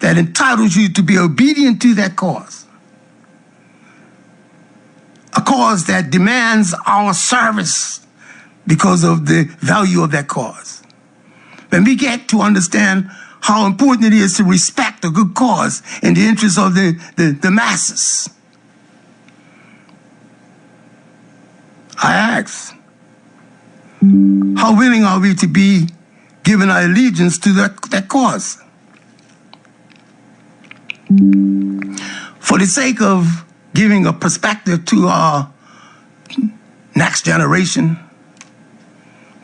that entitles you to be obedient to that cause. A cause that demands our service because of the value of that cause. When we get to understand how important it is to respect a good cause in the interest of the masses, I ask, how willing are we to be giving our allegiance to that cause? For the sake of giving a perspective to our next generation,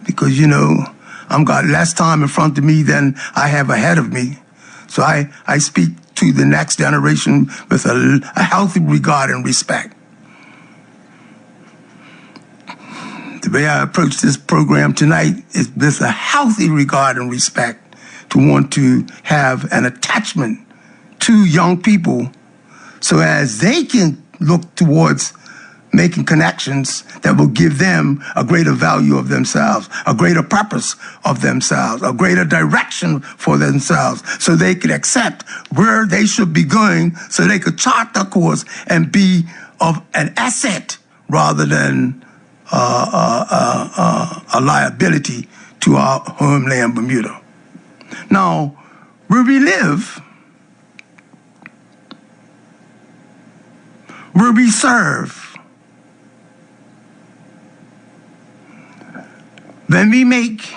because, you know, I've got less time in front of me than I have ahead of me. So I speak to the next generation with a healthy regard and respect. The way I approach this program tonight is with a healthy regard and respect, to want to have an attachment to young people so as they can look towards making connections that will give them a greater value of themselves, a greater purpose of themselves, a greater direction for themselves, so they could accept where they should be going, so they could chart their course and be of an asset rather than a liability to our homeland, Bermuda. Now, where we live, where we serve, when we make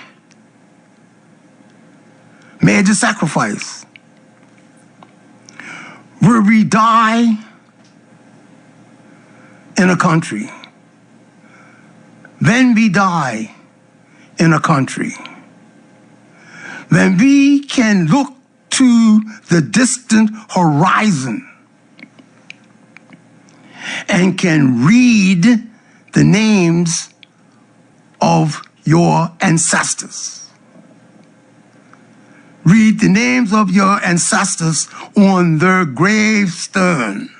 major sacrifice, where we die in a country, when we die in a country, when we can look to the distant horizon and can read the names of your ancestors. Read the names of your ancestors on their gravestone.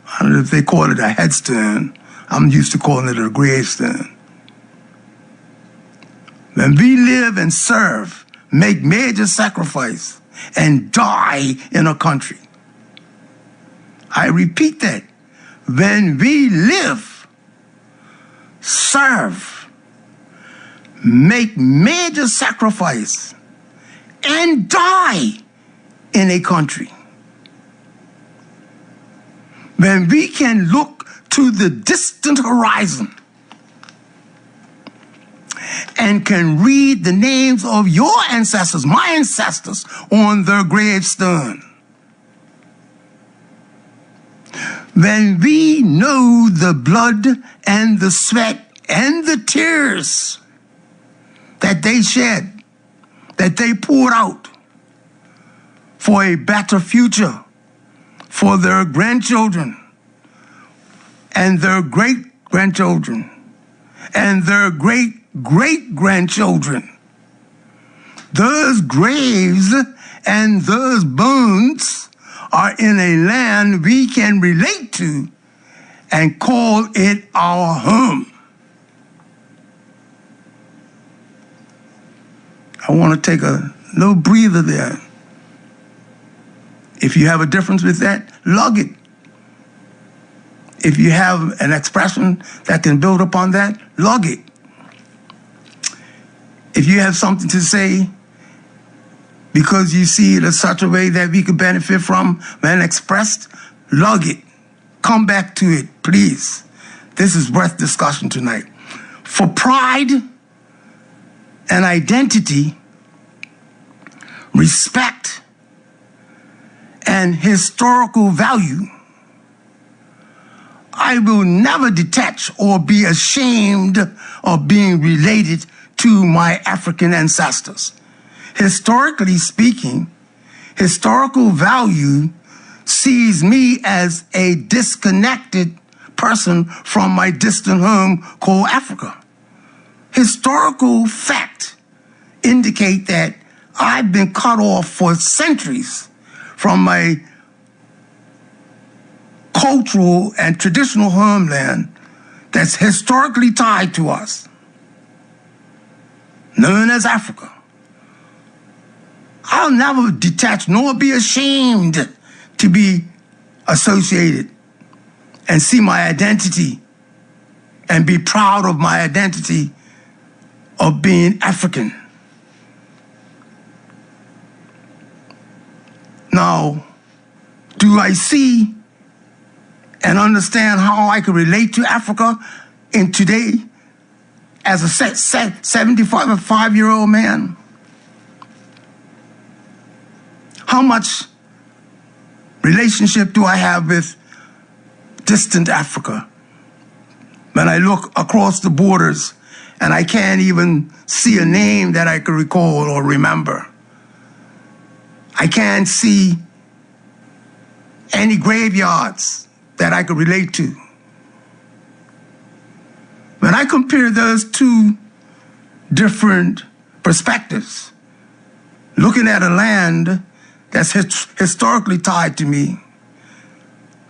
I don't know if they call it a headstone. I'm used to calling it a gravestone. When we live and serve, make major sacrifice, and die in a country. I repeat that. When we live, serve, make major sacrifice, and die in a country. When we can look to the distant horizon and can read the names of your ancestors, my ancestors, on their gravestone. When we know the blood and the sweat and the tears that they shed, that they poured out for a better future for their grandchildren and their great-grandchildren and their great-great-grandchildren, those graves and those bones are in a land we can relate to and call it our home. I want to take a little breather there. If you have a difference with that, lug it. If you have an expression that can build upon that, lug it. If you have something to say because you see it in such a way that we could benefit from when expressed, lug it. Come back to it, please. This is worth discussion tonight. For pride and identity, respect, and historical value, I will never detach or be ashamed of being related to my African ancestors. Historically speaking, historical value sees me as a disconnected person from my distant home called Africa. Historical fact indicate that I've been cut off for centuries from my cultural and traditional homeland that's historically tied to us, known as Africa. I'll never detach nor be ashamed to be associated and see my identity and be proud of my identity of being African. Now, do I see and understand how I can relate to Africa in today as a 75-year-old man? How much relationship do I have with distant Africa? When I look across the borders and I can't even see a name that I can recall or remember. I can't see any graveyards that I could relate to. When I compare those two different perspectives, looking at a land that's historically tied to me,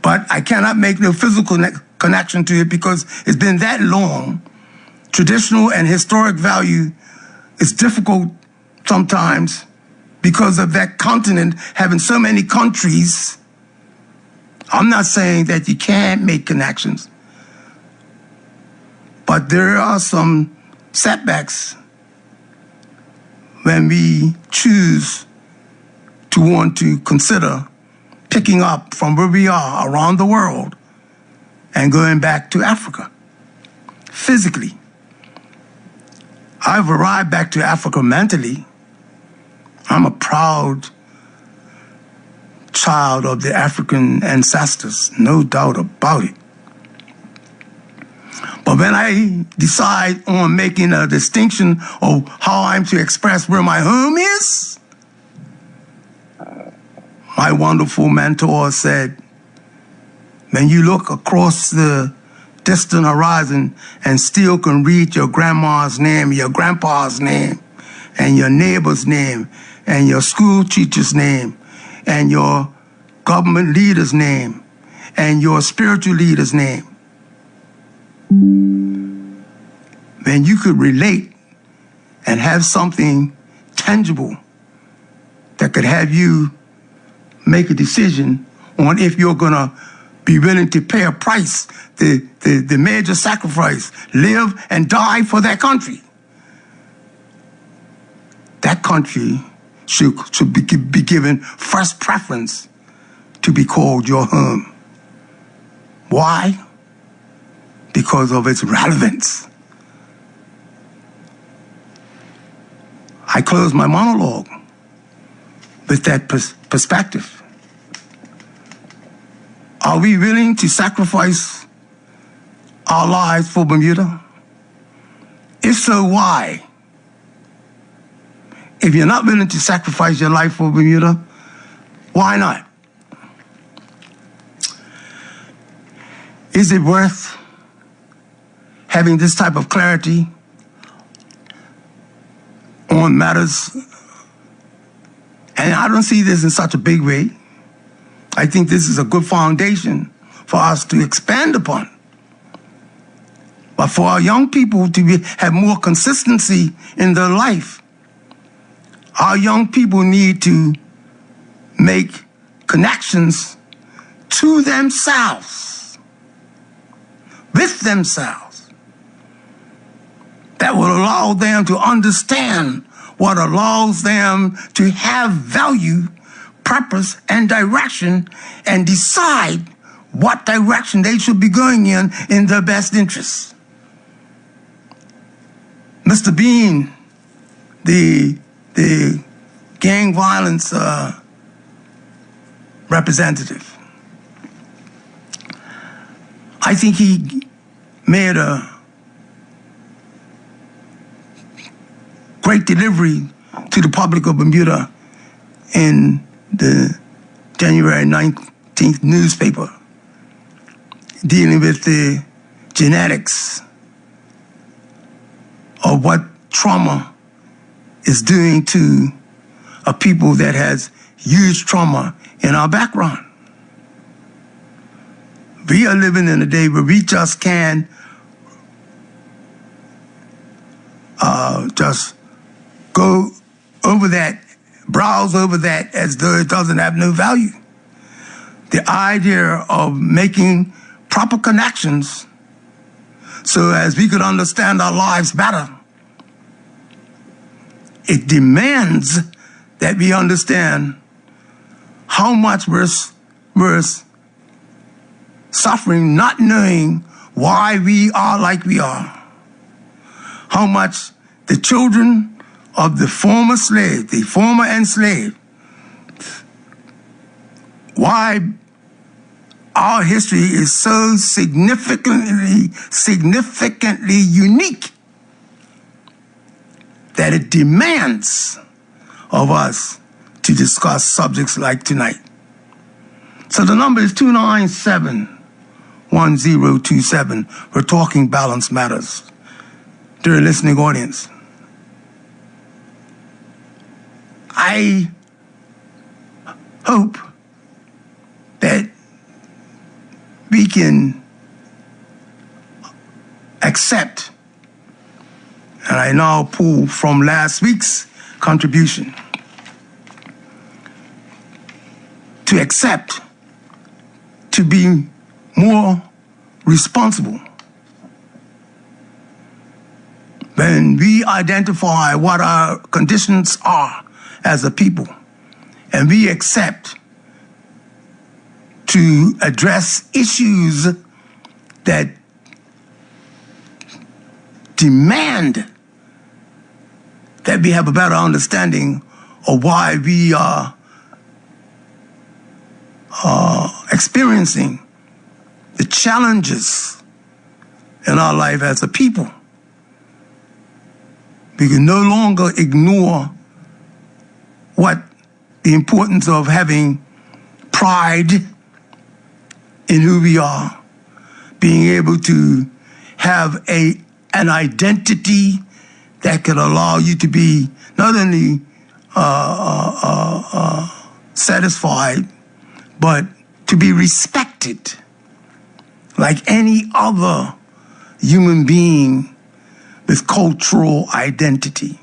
but I cannot make no physical connection to it because it's been that long, traditional and historic value is difficult sometimes because of that continent having so many countries. I'm not saying that you can't make connections, but there are some setbacks when we choose to want to consider picking up from where we are around the world and going back to Africa physically. I've arrived back to Africa mentally. I'm a proud child of the African ancestors, no doubt about it. But when I decide on making a distinction of how I'm to express where my home is, my wonderful mentor said, when you look across the distant horizon and still can read your grandma's name, your grandpa's name, and your neighbor's name, and your school teacher's name, and your government leader's name, and your spiritual leader's name, when you could relate and have something tangible that could have you make a decision on if you're gonna be willing to pay a price, the major sacrifice, live and die for that country. That country should be given first preference to be called your home. Why? Because of its relevance. I close my monologue with that perspective. Are we willing to sacrifice our lives for Bermuda? If so, why? If you're not willing to sacrifice your life for Bermuda, why not? Is it worth having this type of clarity on matters? And I don't see this in such a big way. I think this is a good foundation for us to expand upon. But for our young people to have more consistency in their life, our young people need to make connections to themselves, with themselves, that will allow them to understand what allows them to have value, purpose, and direction, and decide what direction they should be going in their best interests. Mr. Bean, the gang violence representative, I think he made a great delivery to the public of Bermuda in the January 19th newspaper, dealing with the genetics of what trauma is doing to a people that has huge trauma in our background. We are living in a day where we just can't just go over that browse over that as though it doesn't have no value. The idea of making proper connections so as we could understand our lives better, it demands that we understand how much we're suffering, not knowing why we are like we are. How much the children of the former slave, the former enslaved, why our history is so significantly unique that it demands of us to discuss subjects like tonight. So the number is 297-1027. We're talking Balance Matters. Dear listening audience, I hope that we can accept, and I now pull from last week's contribution, to accept, to be more responsible when we identify what our conditions are as a people, and we accept to address issues that demand that we have a better understanding of why we are experiencing the challenges in our life as a people. We can no longer ignore what the importance of having pride in who we are, being able to have an identity that can allow you to be not only satisfied, but to be respected like any other human being with cultural identity.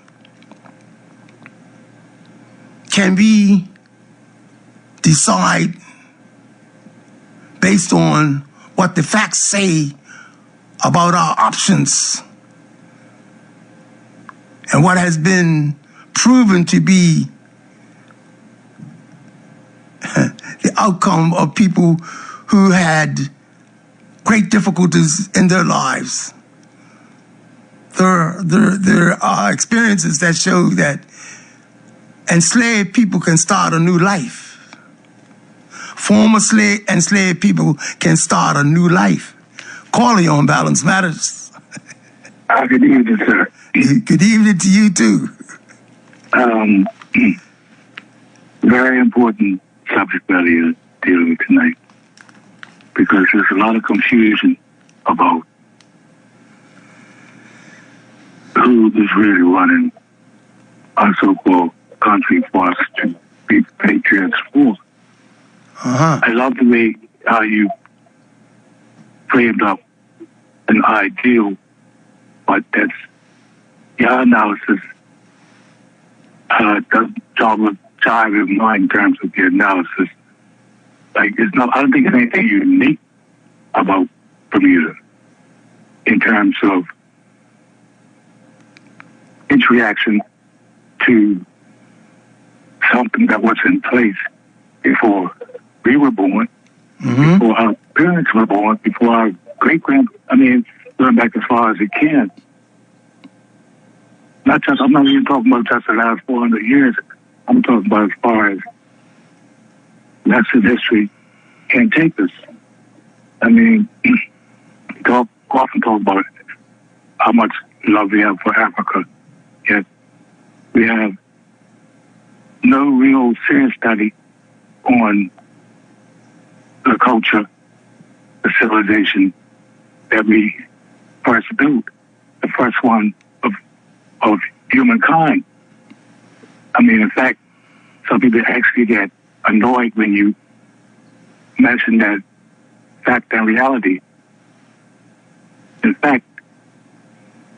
Can we decide based on what the facts say about our options and what has been proven to be the outcome of people who had great difficulties in their lives? There are experiences that show that enslaved people can start a new life. Former enslaved people can start a new life. Calling on Balance Matters. Good evening, sir. Good evening to you, too. Very important subject that you're dealing with tonight, because there's a lot of confusion about who is really running our so-called country for us to be patriots for. I love the way how you framed up an ideal, but that's your analysis doesn't jive with mine in terms of the analysis. Like, it's not, I don't think there's anything unique about Bermuda in terms of its reaction to something that was in place before we were born, before our parents were born, before our going back as far as it can. I'm not even talking about just the last 400 years. I'm talking about as far as Western history can take us. I mean, often talk about how much love we have for Africa, yet we have no real serious study on the culture, the civilization that we first built, the first one of humankind. I mean, in fact, some people actually get annoyed when you mention that fact and reality. In fact,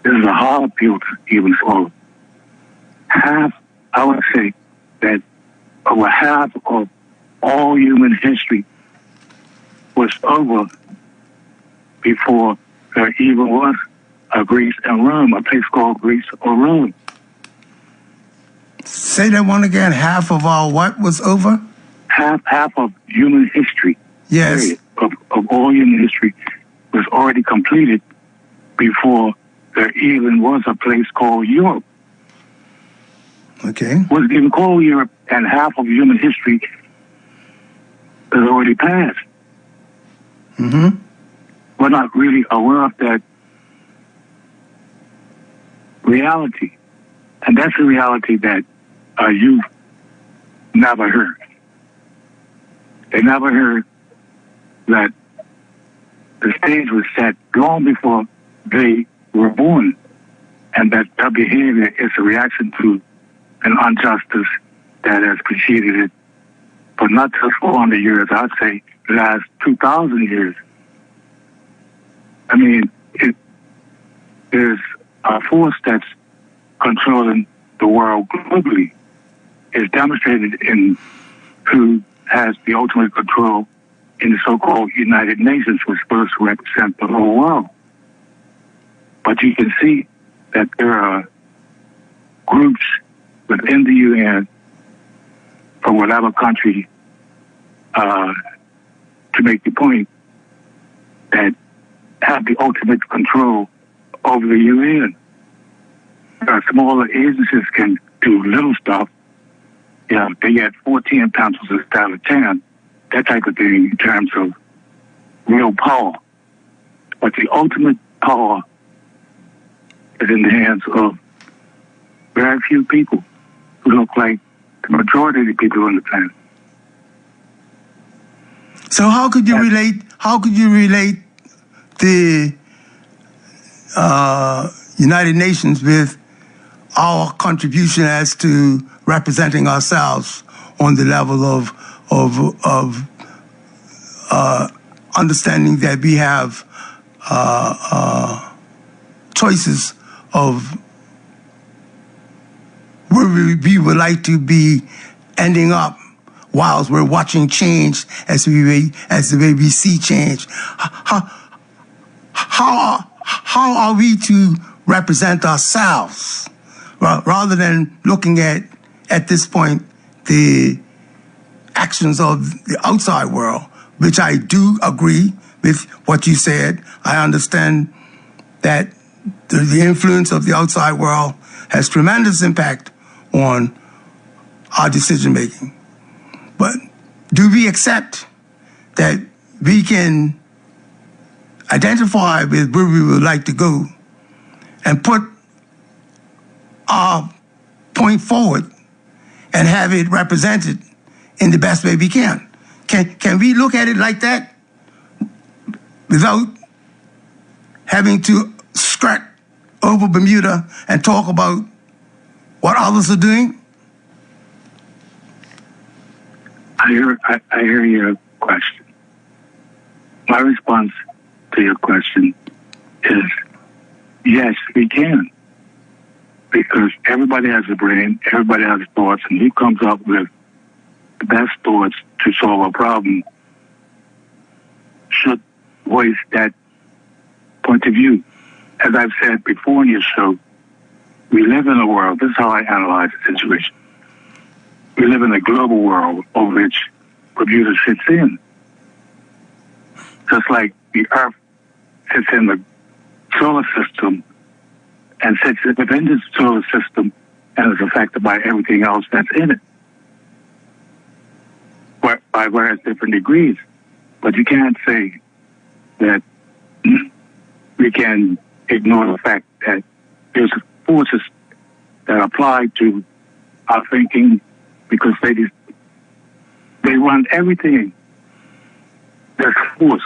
this is a hard pill to even swallow. I would say that over half of all human history was over before there even was a Greece and Rome, a place called Greece or Rome. Say that one again. Half of our what was over? Half of human history. Yes. Period, of all human history was already completed before there even was a place called Europe. Okay. Wasn't even called Europe, and half of human history is already passed. Mm-hmm. We're not really aware of that reality. And that's a reality that our youth never heard. They never heard that the stage was set long before they were born, and that their behavior is a reaction to an injustice that has preceded it for not just 400 years, I'd say the last 2,000 years. I mean, it is a force that's controlling the world globally. It's demonstrated in who has the ultimate control in the so-called United Nations, which is supposed to represent the whole world. But you can see that there are groups within the UN from whatever country to make the point that have the ultimate control over the UN. Smaller agencies can do little stuff. You know, they get 14 pencils instead of 10, that type of thing in terms of real power. But the ultimate power is in the hands of very few people who look like the majority of the people on the planet. So how could you relate? How could you relate the United Nations with our contribution as to representing ourselves on the level of understanding that we have choices of where we would like to be ending up whilst we're watching change as the way we see change. How are we to represent ourselves rather than looking at this point the actions of the outside world, which I do agree with what you said. I understand that the influence of the outside world has tremendous impact on our decision making. But do we accept that we can identify with where we would like to go and put our point forward and have it represented in the best way we can? Can we look at it like that without having to skirt over Bermuda and talk about what others are doing? I hear your question. My response to your question is yes, we can. Because everybody has a brain, everybody has thoughts, and who comes up with the best thoughts to solve a problem should voice that point of view. As I've said before in your show, we live in a world, this is how I analyze the situation. We live in a global world over which Bermuda sits in. Just like the Earth sits in the solar system and sits within the solar system and is affected by everything else that's in it, by various different degrees. But you can't say that we can ignore the fact that there's forces that apply to our thinking because they run everything. There's force.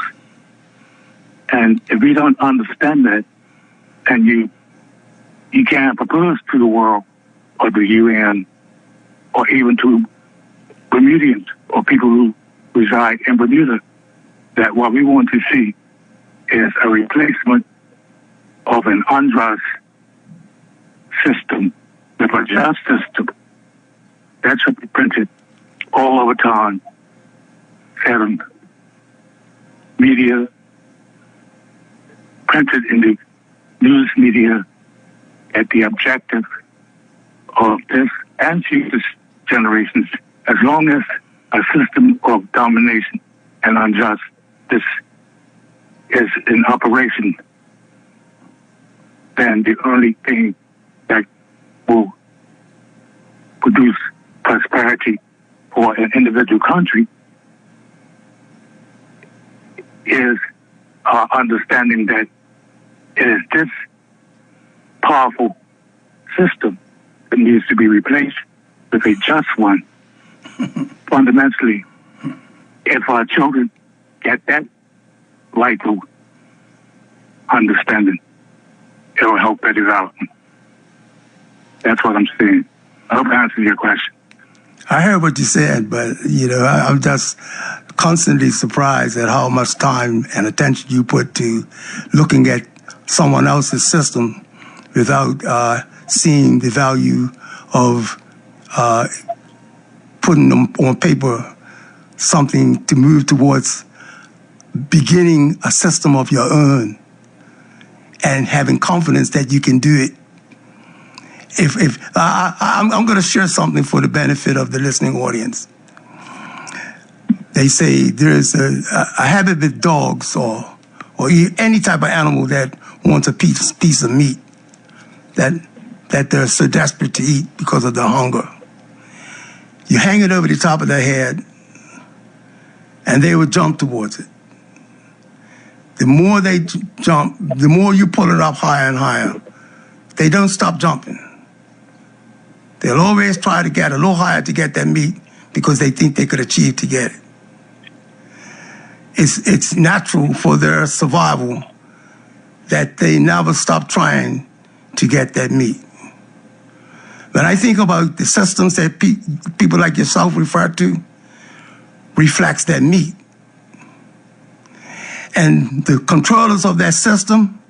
And if we don't understand that, and you can't propose to the world or the UN or even to Bermudians or people who reside in Bermuda that what we want to see is a replacement of an unjust system with a just system that should be printed all over town, film, media, printed in the news media, at the objective of this and future generations, as long as a system of domination and unjust this is in operation, then the only thing that will produce prosperity for an individual country is our understanding that it is this powerful system that needs to be replaced with a just one. Fundamentally, if our children get that vital understanding, it will help their development. That's what I'm saying. I hope I answered your question. I heard what you said, but, I'm just constantly surprised at how much time and attention you put to looking at someone else's system without seeing the value of putting them on paper, something to move towards beginning a system of your own and having confidence that you can do it. I'm going to share something for the benefit of the listening audience. They say there is a habit with dogs or any type of animal that wants a piece of meat that they're so desperate to eat because of their hunger. You hang it over the top of their head, and they will jump towards it. The more they jump, the more you pull it up higher and higher. They don't stop jumping. They'll always try to get a little higher to get that meat because they think they could achieve to get it. It's natural for their survival that they never stop trying to get that meat. When I think about the systems that people like yourself refer to, reflects that meat. And the controllers of that system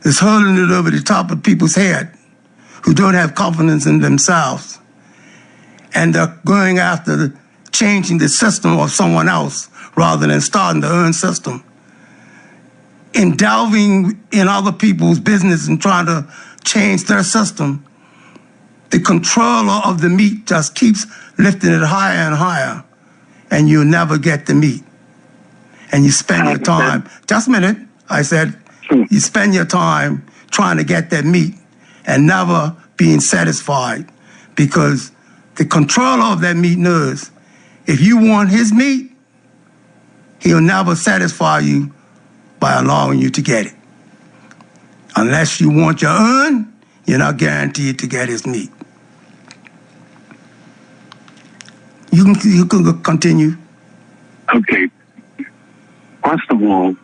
is holding it over the top of people's head who don't have confidence in themselves. And they're going after changing the system of someone else rather than starting their own system. In delving in other people's business and trying to change their system, the controller of the meat just keeps lifting it higher and higher, and you'll never get the meat. And you spend your time, just a minute, I said, you spend your time trying to get that meat and never being satisfied because the controller of that meat knows if you want his meat, he'll never satisfy you by allowing you to get it. Unless you want your own, you're not guaranteed to get his meat. You can continue. Okay. First of all,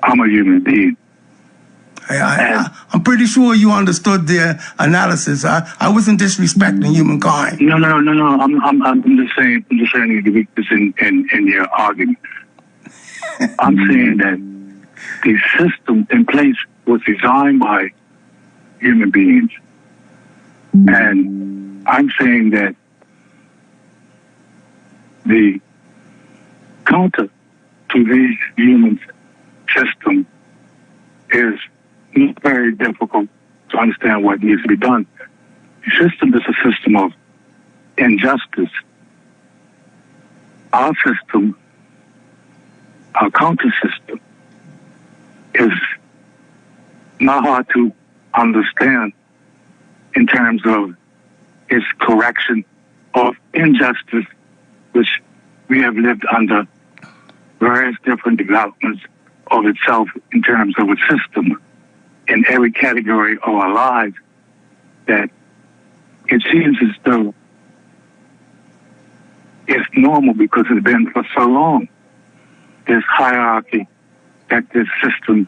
I'm a human being. I'm pretty sure you understood the analysis. I wasn't disrespecting humankind. No. I'm just saying the weakness in your argument. I'm saying that the system in place was designed by human beings. And I'm saying that the counter to these human system is not very difficult to understand what needs to be done. The system is a system of injustice. Our system, our counter system, is not hard to understand in terms of its correction of injustice, which we have lived under various different developments of itself in terms of its system in every category of our lives, that it seems as though it's normal because it's been for so long, this hierarchy that this system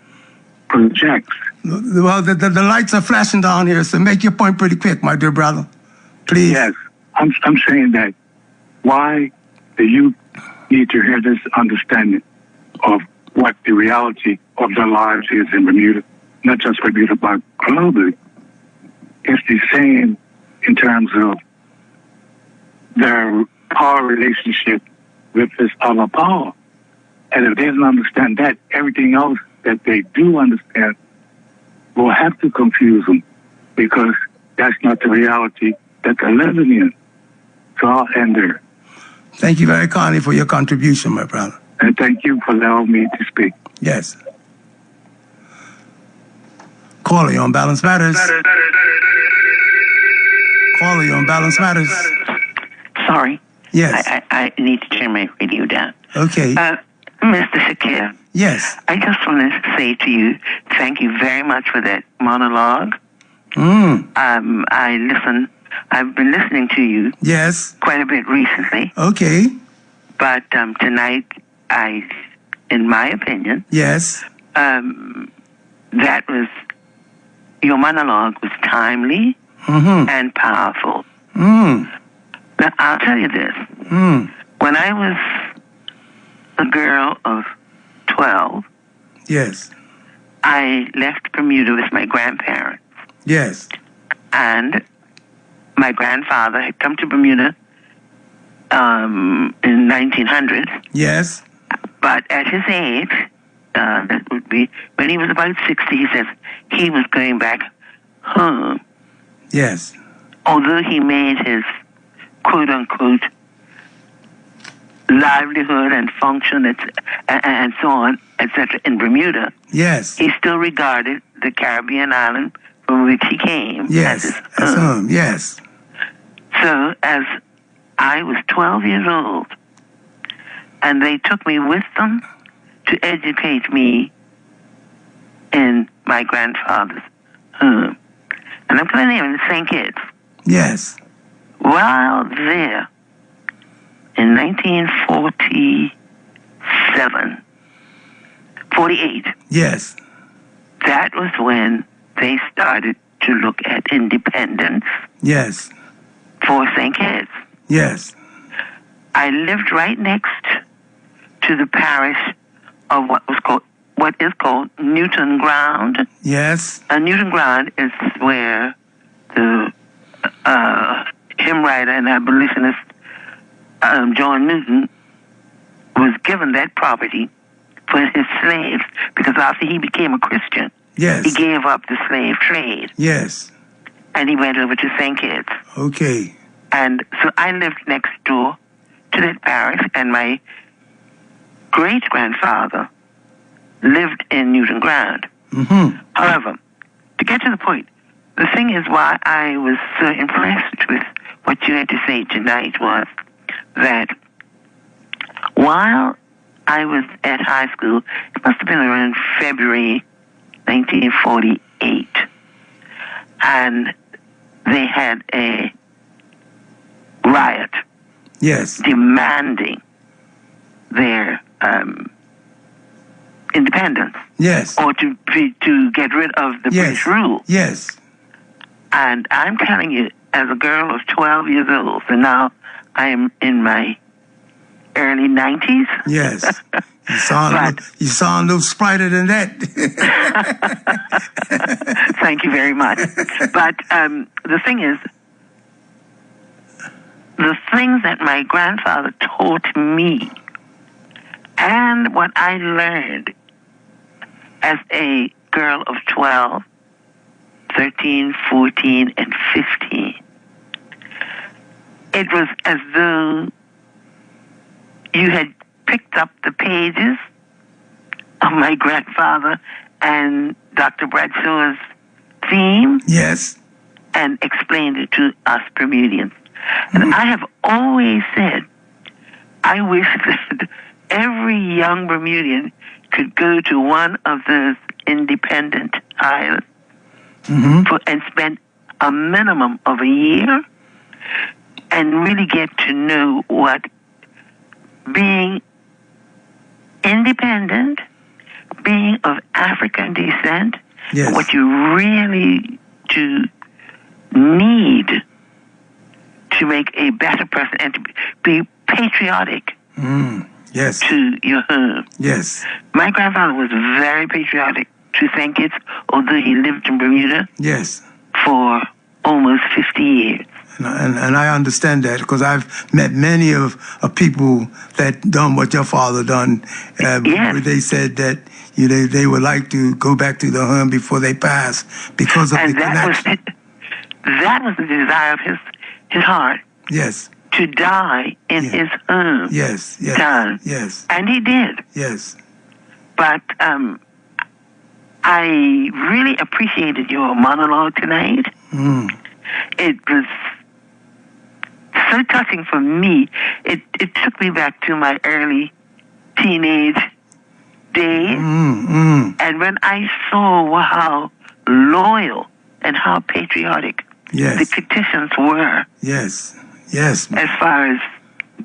projects. Well, the lights are flashing down here, so make your point pretty quick, my dear brother. Please. Yes, I'm saying that why the youth need to hear this understanding of what the reality of their lives is in Bermuda, not just Bermuda, but globally. It's the same in terms of their power relationship with this other power. And if they don't understand that, everything else that they do understand will have to confuse them, because that's not the reality that they're living in. So I'll end there. Thank you very kindly for your contribution, my brother. And thank you for allowing me to speak. Yes. Caller, you on Balance Matters. Caller, you on Balance Matters. Sorry. Yes. I need to turn my radio down. Okay. Mr. Shakir. Yes. I just want to say to you, thank you very much for that monologue. I've been listening to you. Yes. Quite a bit recently. Okay. But tonight, in my opinion, yes, that was, your monologue was timely and powerful. Now, I'll tell you this. When I was a girl of 12, yes, I left Bermuda with my grandparents. Yes. And my grandfather had come to Bermuda in 1900. Yes. But at his age, that would be when he was about 60, he says he was going back home. Yes. Although he made his quote-unquote livelihood and function and so on, etc. in Bermuda, yes, he still regarded the Caribbean island from which he came yes, as his home. Yes. So as I was 12 years old, and they took me with them to educate me in my grandfather's home. And I'm going to name them St. Kitts. Yes. While there, in 48, yes, that was when they started to look at independence. Yes. For St. Kitts. Yes. I lived right next to the parish of what is called Newton Ground. Yes. Newton Ground is where the hymn writer and abolitionist John Newton was given that property for his slaves, because after he became a Christian, yes, he gave up the slave trade. Yes. And he went over to St. Kitts. Okay. And so I lived next door to that parish, and my great-grandfather lived in Newton Ground. However, to get to the point, the thing is why I was so impressed with what you had to say tonight was that while I was at high school, it must have been around February 1948, and they had a riot. Yes. Demanding their independence. Yes. Or to get rid of the British rule. Yes. And I'm telling you, as a girl of 12 years old, and now I am in my early 90s. Yes. You sound a little sprighter than that. Thank you very much. But the thing is, the things that my grandfather taught me and what I learned as a girl of 12, 13, 14, and 15, it was as though you had picked up the pages of my grandfather and Dr. Bradshaw's theme. Yes. And explained it to us Bermudians. And I have always said, I wish that every young Bermudian could go to one of those independent islands and spend a minimum of a year and really get to know what being independent, being of African descent, what you really do need to make a better person and to be patriotic to your home. Yes. My grandfather was very patriotic to St. Kitts, although he lived in Bermuda yes, for almost 50 years. And I understand that because I've met many of people that done what your father done. Yes. Where they said that they would like to go back to the home before they pass because of and the connection. That was the desire of his heart. Yes. To die in his home. Yes. Yes. Town. Yes. And he did. Yes. But I really appreciated your monologue tonight. It was so touching for me. It took me back to my early teenage days. And when I saw how loyal and how patriotic the petitions were. Yes. Yes. As far as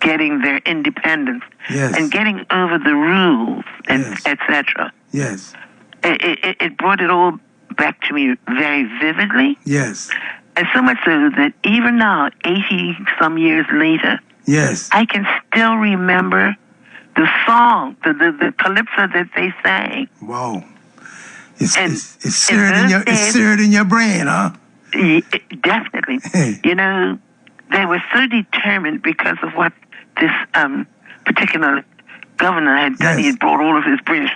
getting their independence and getting over the rules and etc. Yes. It brought it all back to me very vividly. Yes. And so much so that even now, 80-some years later, I can still remember the song, the calypso that they sang. Wow. It's seared in your brain, huh? Definitely. They were so determined because of what this particular governor had done. He had brought all of his British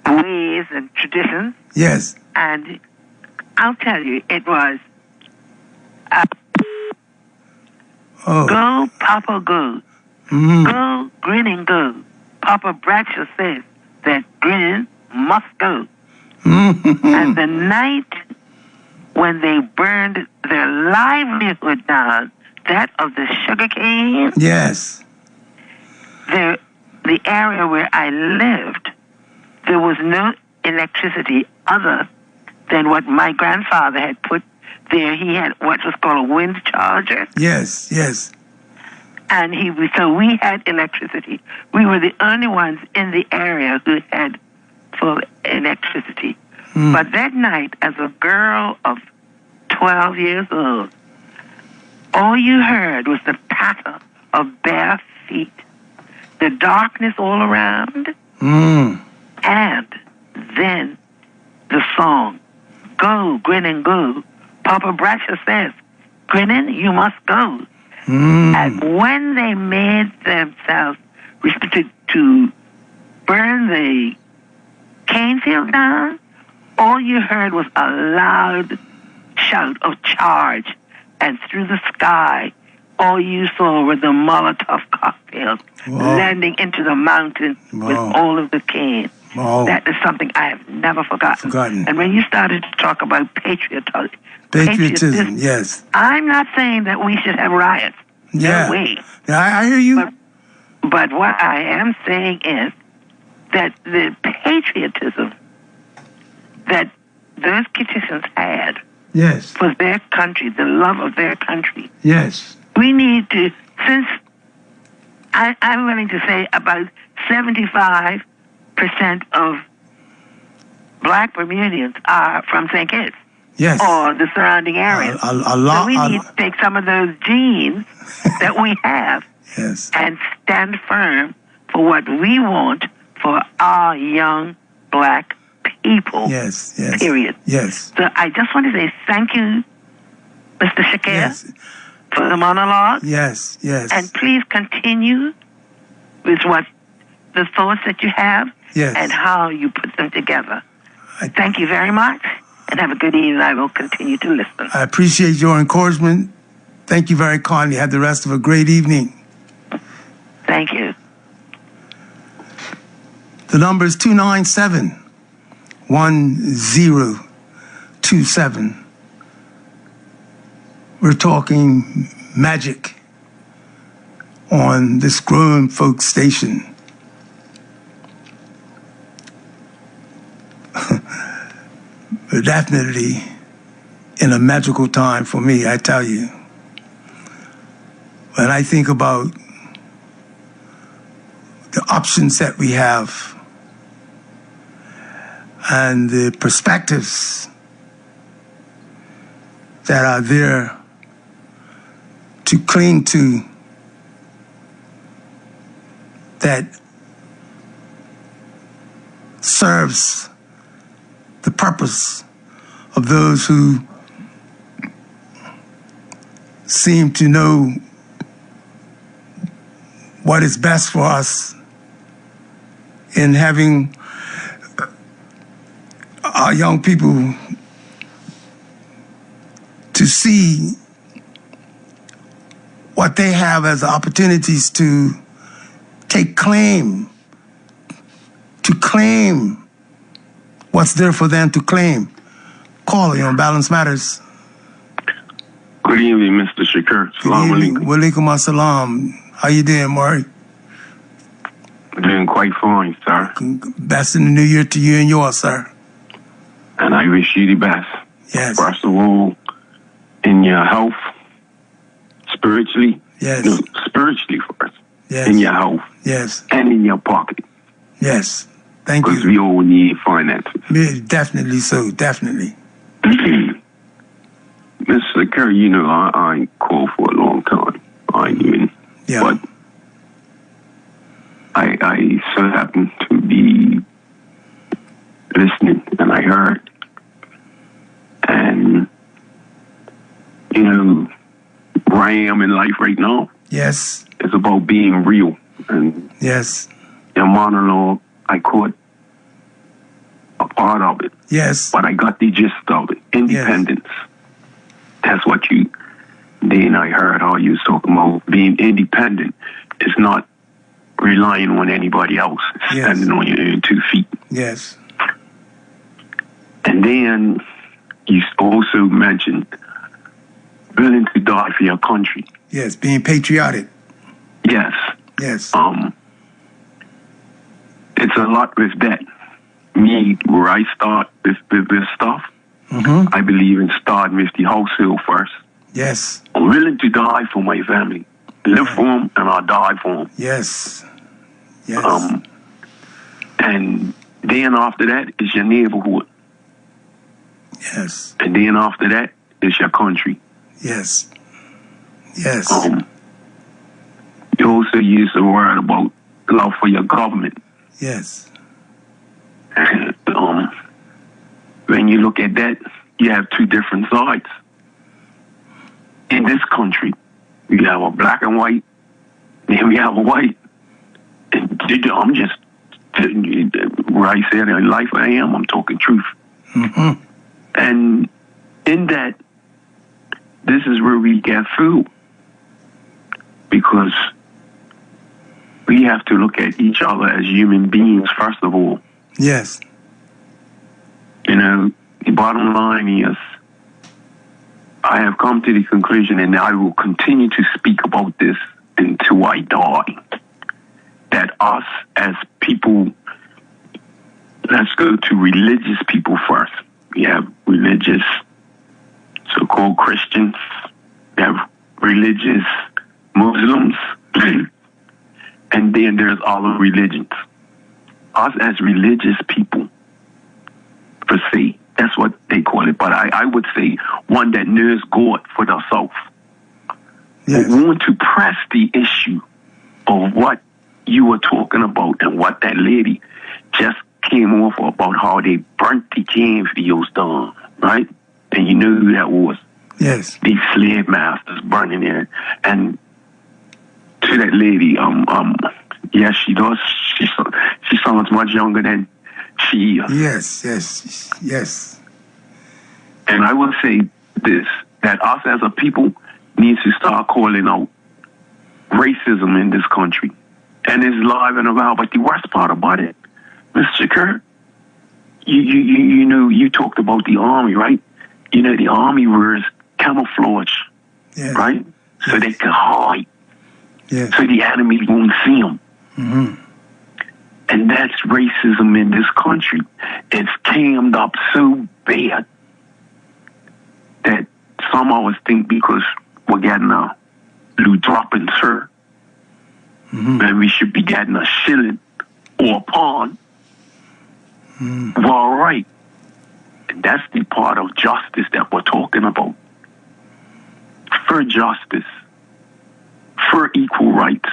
ways and traditions. Yes. And I'll tell you, it was go, Papa, go. Go, grinning, go. Papa Bradshaw says that grinning must go. And the night when they burned their livelihood down, that of the sugarcane. Yes. The area where I lived, there was no electricity other than what my grandfather had put there. He had what was called a wind charger. Yes, yes. And so we had electricity. We were the only ones in the area who had full electricity. But that night, as a girl of 12 years old, all you heard was the patter of bare feet, the darkness all around, and then the song, Go, Grinning, Go. Papa Bradshaw says, Grinning, you must go. And when they made themselves restricted to burn the cane field down, all you heard was a loud shout of charge. And through the sky, all you saw were the Molotov cocktails landing into the mountain with all of the cane. That is something I have never forgotten. And when you started to talk about patriotism, yes. I'm not saying that we should have riots. No way. Yeah, I hear you. But what I am saying is that the patriotism that those petitions had for their country, the love of their country. Yes. We need to, since I'm willing to say about 75% of black Bermudians are from St. Kitts. Yes. Or the surrounding areas. So we need to take some of those genes that we have and stand firm for what we want for our young black people. Yes, yes. Period. Yes. So I just want to say thank you, Mr. Shakir, for the monologue. Yes, yes. And please continue with what the thoughts that you have and how you put them together. Thank you very much, and have a good evening. I will continue to listen. I appreciate your encouragement. Thank you very kindly. Have the rest of a great evening. Thank you. The number is 297-1027. We're talking magic on this grown folk station. Definitely in a magical time for me, I tell you. When I think about the options that we have and the perspectives that are there to cling to, that serves the purpose of those who seem to know what is best for us in having our young people to see what they have as opportunities to take claim, to claim what's there for them to claim. Caller, you on Balance Matters. Good evening, Mr. Shakur. Salaam alaikum. Walaikum assalam. How you doing, Maury? Doing quite fine, sir. Best in the new year to you and yours, sir. And I wish you the best. Yes. First of all, in your health, spiritually. Yes. No, spiritually first. Yes. In your health. Yes. And in your pocket. Yes. Thank you. Because we all need finances. Yeah, definitely so. Definitely. Mr. Curry, you know, I ain't called for a long time. I ain't even. Yeah. But I so happened to be listening, and I heard. And, you know, where I am in life right now. Yes. It's about being real. And yes. Your monologue, I caught a part of it. Yes. But I got the gist of it. Independence. Yes. That's what you, then I heard how you was talking about being independent. It's not relying on anybody else. It's yes. Standing on your own 2 feet. Yes. And then you also mentioned willing to die for your country. Yes, being patriotic. Yes. Yes. It's a lot with that. Me, where I start this stuff, I believe in starting with the household first. Yes. I'm willing to die for my family. Live for them, and I'll die for them. Yes. Yes. And then after that is your neighborhood. Yes. And then after that is your country. Yes. Yes. You also use the word about love for your government. Yes. And when you look at that, you have 2 different sides. In this country, you have a black and white, then we have a white. And I'm just, where I said in life I am, I'm talking truth. Mm-hmm. And in that, this is where we get food. Because we have to look at each other as human beings, first of all. Yes. You know, the bottom line is, I have come to the conclusion, and I will continue to speak about this until I die, that us as people, let's go to religious people first. We have religious, so-called Christians. We have religious Muslims. And then there's other religions. Us as religious people, per se, that's what they call it. But I would say one that knows God for themselves. Yes. We want to press the issue of what you were talking about and what that lady just came off about how they burnt the cane fields down, right? And you know who that was. Yes. These slave masters burning it. And to that lady, yes, she does. She sounds much younger than she is. Yes, yes, yes. And I will say this, that us as a people needs to start calling out racism in this country. And it's live and around. But the worst part about it, Mr. Kerr, you know, you talked about the army, right? You know, the army wears camouflage, yes. right? So they can hide. Yes. So the enemy won't see them. Mm-hmm. And that's racism in this country. It's cammed up so bad that some of us think because we're getting a little drop in sir, then we should be getting a shilling or a pawn. We're all right. And that's the part of justice that we're talking about. For justice, for equal rights.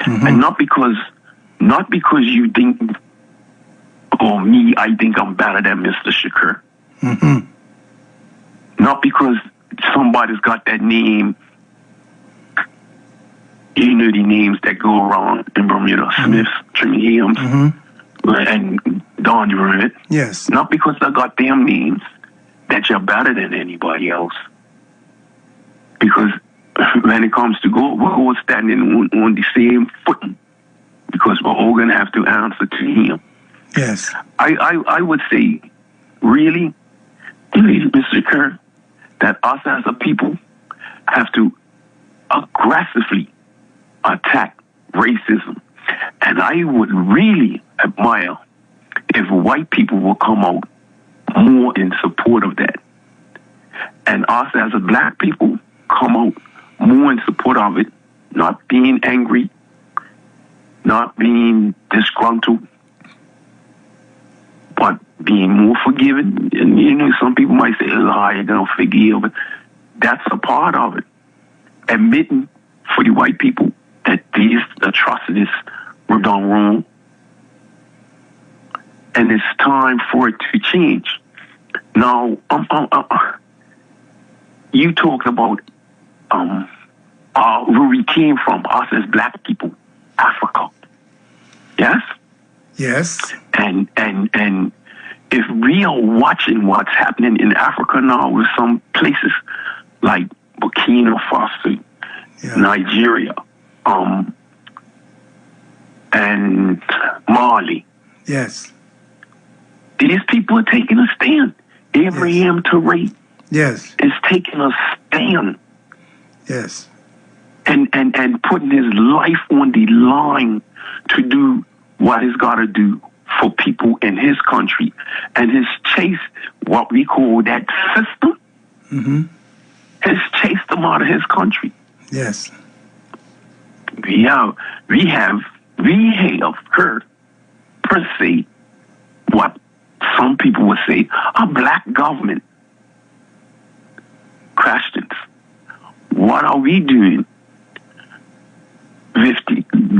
And not because you think, or me, I think I'm better than Mr. Shakur. Not because somebody's got that name. You know the names that go around in Bermuda: Smith, Jimmy Hams, and Don Durant. Yes. Not because they got them names that you're better than anybody else. Because when it comes to God, we're all standing on the same footing. Because we're all going to have to answer to Him. Yes. I would say, really, Mr. Kerr, that us as a people have to aggressively attack racism. And I would really admire if white people will come out more in support of that. And us as a black people come out more in support of it, not being angry, not being disgruntled, but being more forgiving. And, you know, some people might say, you're going to forgive. But that's a part of it. Admitting for the white people that these atrocities were done wrong. And it's time for it to change. Now, you talked about where we came from, us as black people, Africa. Yes? Yes. And if we are watching what's happening in Africa now with some places like Burkina Faso, Nigeria, and Mali. Yes. These people are taking a stand. Abraham Traoré is taking a stand. Yes. And putting his life on the line to do what he's got to do for people in his country. And his chase, what we call that system, has chased them out of his country. Yes. We have heard, per se, what some people would say, a black government. Questions. What are we doing with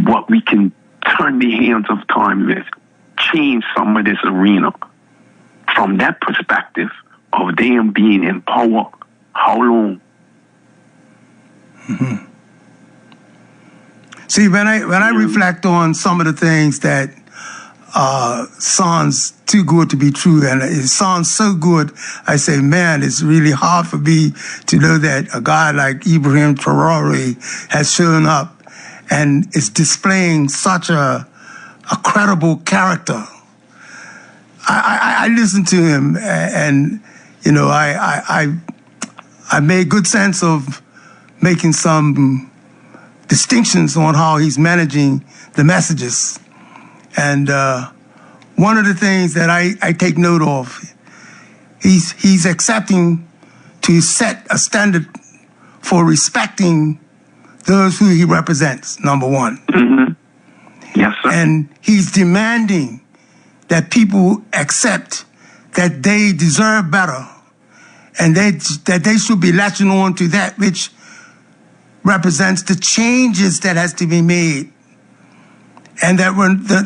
what we can turn the hands of time with, change some of this arena from that perspective of them being in power? How long? See, when I reflect on some of the things that sounds too good to be true, and it sounds so good, I say, man, it's really hard for me to know that a guy like Ibrahim Traoré has shown up and is displaying such a credible character. I listened to him, and you know, I made good sense of making some distinctions on how he's managing the messages. And one of the things that I take note of, he's accepting to set a standard for respecting those who he represents, number one. Yes, sir. And he's demanding that people accept that they deserve better and that they should be latching on to that which represents the changes that has to be made, and that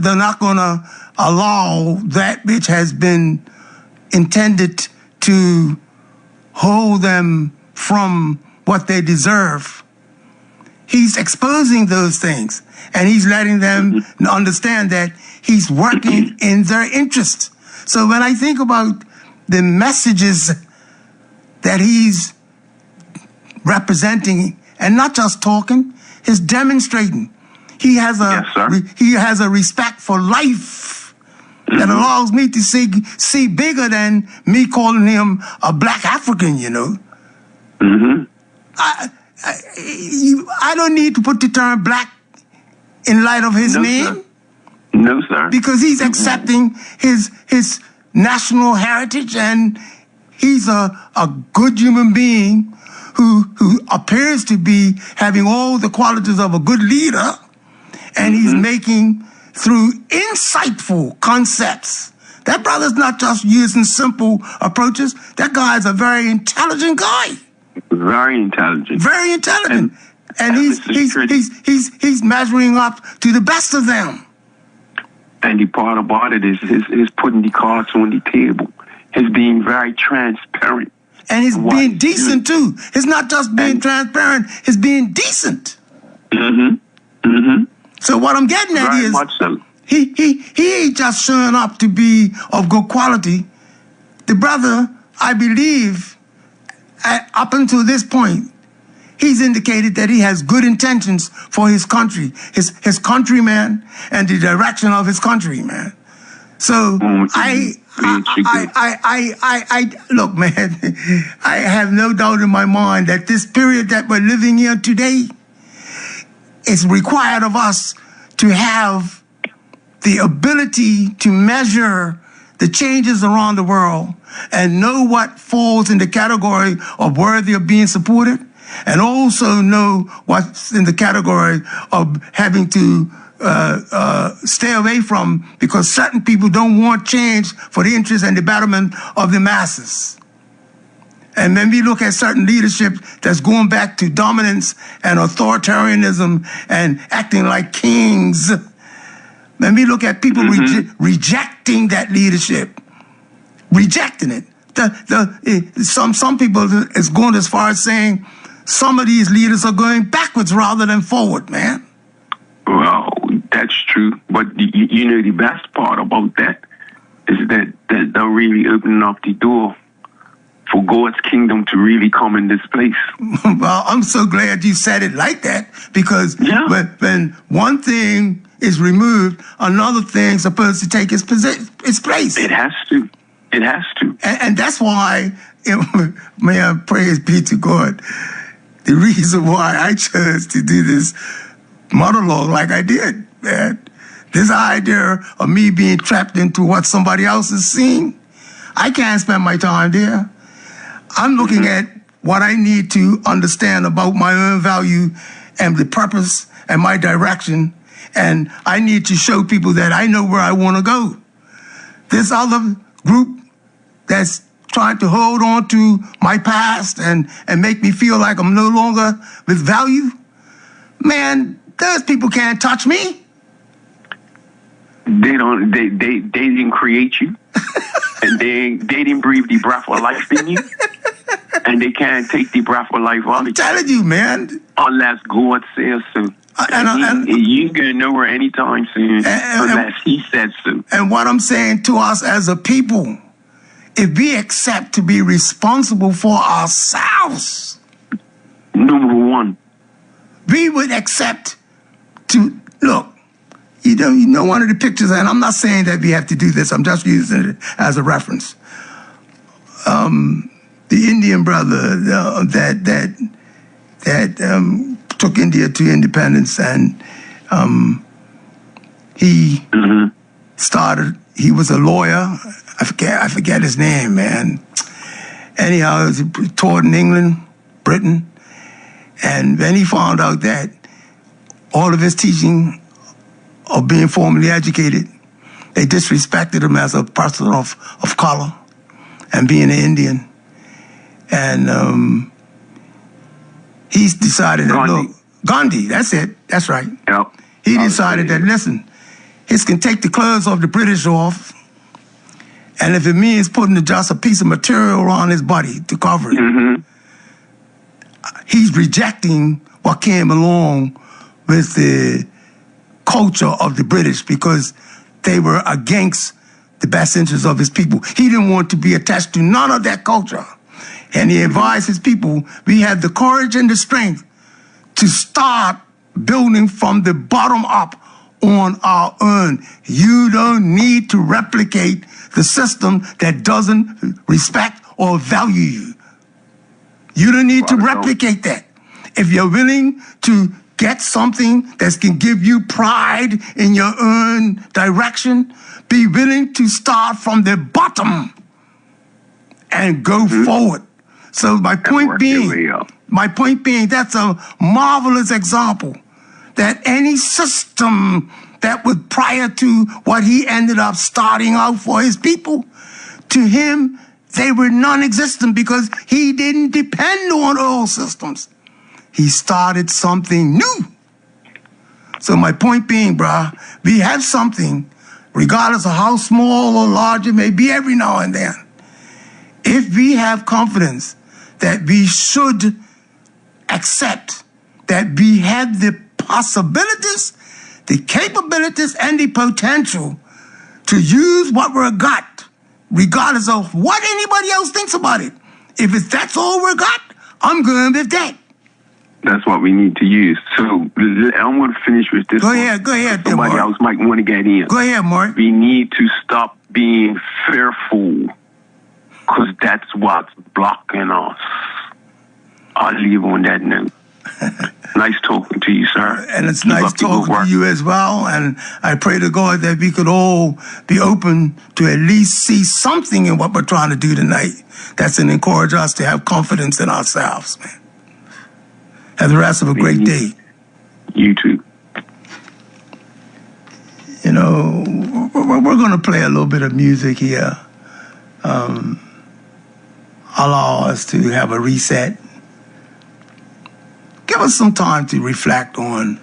they're not going to allow that which has been intended to hold them from what they deserve. He's exposing those things, and he's letting them understand that he's working in their interest. So when I think about the messages that he's representing, and not just talking, he's demonstrating. He has a respect for life that allows me to see bigger than me calling him a black African, you know. I don't need to put the term black in light of his name. Sir. No, sir. Because he's accepting his national heritage, and he's a good human being who appears to be having all the qualities of a good leader, and he's making, through insightful concepts. That brother's not just using simple approaches. That guy's a very intelligent guy. Very intelligent. Very intelligent. And he's measuring up to the best of them. And the part about it is putting the cards on the table. His being very transparent. And he's being decent too. It's not just being transparent, it's being decent. So what I'm getting at Very is much so. he ain't just showing up to be of good quality. The brother, I believe, up until this point, he's indicated that he has good intentions for his country, his countrymen, and the direction of his country, man. So I look, man, I have no doubt in my mind that this period that we're living here today is required of us to have the ability to measure the changes around the world and know what falls in the category of worthy of being supported, and also know what's in the category of having to stay away from, because certain people don't want change for the interest and the betterment of the masses. And when we look at certain leadership that's going back to dominance and authoritarianism and acting like kings, when we look at people rejecting that leadership, rejecting it, some people is going as far as saying some of these leaders are going backwards rather than forward, man. Well, that's true. But you know, the best part about that is that they're really opening up the door for God's kingdom to really come in this place. Well, I'm so glad you said it like that, because when one thing is removed, another thing's supposed to take its place. It has to. It has to. And that's why, may I praise be to God, the reason why I chose to do this monologue like I did, man. This idea of me being trapped into what somebody else is seeing, I can't spend my time there. I'm looking at what I need to understand about my own value and the purpose and my direction, and I need to show people that I know where I want to go. This other group that's trying to hold on to my past and make me feel like I'm no longer with value, man, those people can't touch me. They didn't create you, and they didn't breathe the breath of life in you, and they can't take the breath of life out of you. I'm telling you, man. Unless God says so. And you ain't going nowhere anytime soon unless he says so. And what I'm saying to us as a people, if we accept to be responsible for ourselves, number one, we would accept to, look, you know one of the pictures, and I'm not saying that we have to do this, I'm just using it as a reference. The Indian brother that took India to independence, and he he was a lawyer. I forget his name, man. Anyhow, he was taught in England, Britain, and when he found out that all of his teaching of being formally educated, they disrespected him as a person of color and being an Indian. And he's decided that, look, Gandhi, that's it, that's right. Yep. He decided that, listen, he can take the clothes of the British off, and if it means putting just a piece of material on his body to cover it, he's rejecting what came along with the culture of the British, because they were against the best interests of his people. He didn't want to be attached to none of that culture. And he advised his people, we have the courage and the strength to start building from the bottom up on our own. You don't need to replicate the system that doesn't respect or value you. You don't need to replicate that. If you're willing to get something that can give you pride in your own direction, be willing to start from the bottom and go forward. So my point being, that's a marvelous example that any system that was prior to what he ended up starting out for his people, to him, they were non-existent because he didn't depend on old systems. He started something new. So my point being, bruh, we have something, regardless of how small or large it may be every now and then. If we have confidence that we should accept that we have the possibilities, the capabilities, and the potential to use what we've got, regardless of what anybody else thinks about it. If that's all we got, I'm going with that. That's what we need to use. So I'm going to finish with this. Go ahead, Somebody else might want to get in. Go ahead, Mark. We need to stop being fearful, because that's what's blocking us. I'll leave on that note. Nice talking to you, sir. And it's nice talking to you as well. And I pray to God that we could all be open to at least see something in what we're trying to do tonight that's going to encourage us to have confidence in ourselves, man. Have the rest of a great day. You too. You know, we're going to play a little bit of music here. Allow us to have a reset. Give us some time to reflect on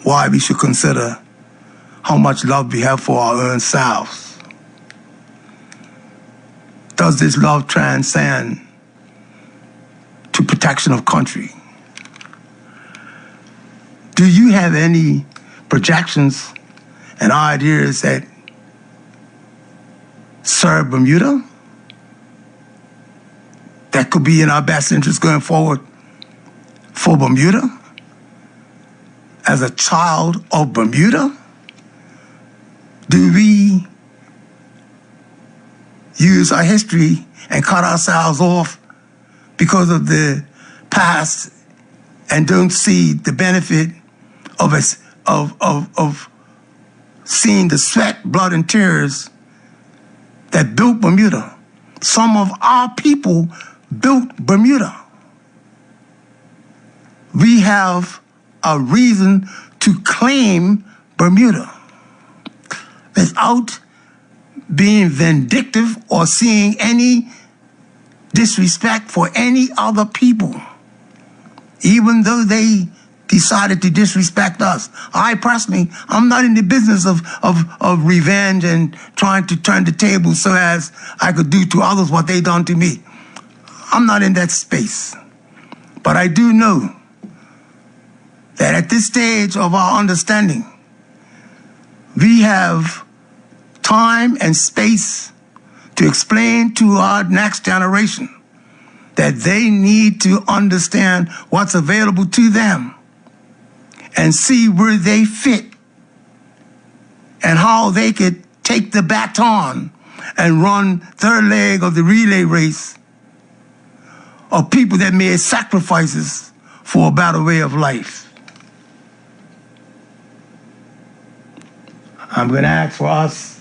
why we should consider how much love we have for our own selves. Does this love transcend to protection of country? Do you have any projections and ideas that serve Bermuda, that could be in our best interest going forward for Bermuda? As a child of Bermuda, do we use our history and cut ourselves off because of the past and don't see the benefit of us of seeing the sweat, blood, and tears that built Bermuda? Some of our people built Bermuda. We have a reason to claim Bermuda without being vindictive or seeing any disrespect for any other people, even though they decided to disrespect us. I personally, I'm not in the business of revenge and trying to turn the table so as I could do to others what they done to me. I'm not in that space. But I do know that at this stage of our understanding, we have time and space to explain to our next generation that they need to understand what's available to them and see where they fit and how they could take the baton and run third leg of the relay race of people that made sacrifices for a better way of life. I'm going to ask for us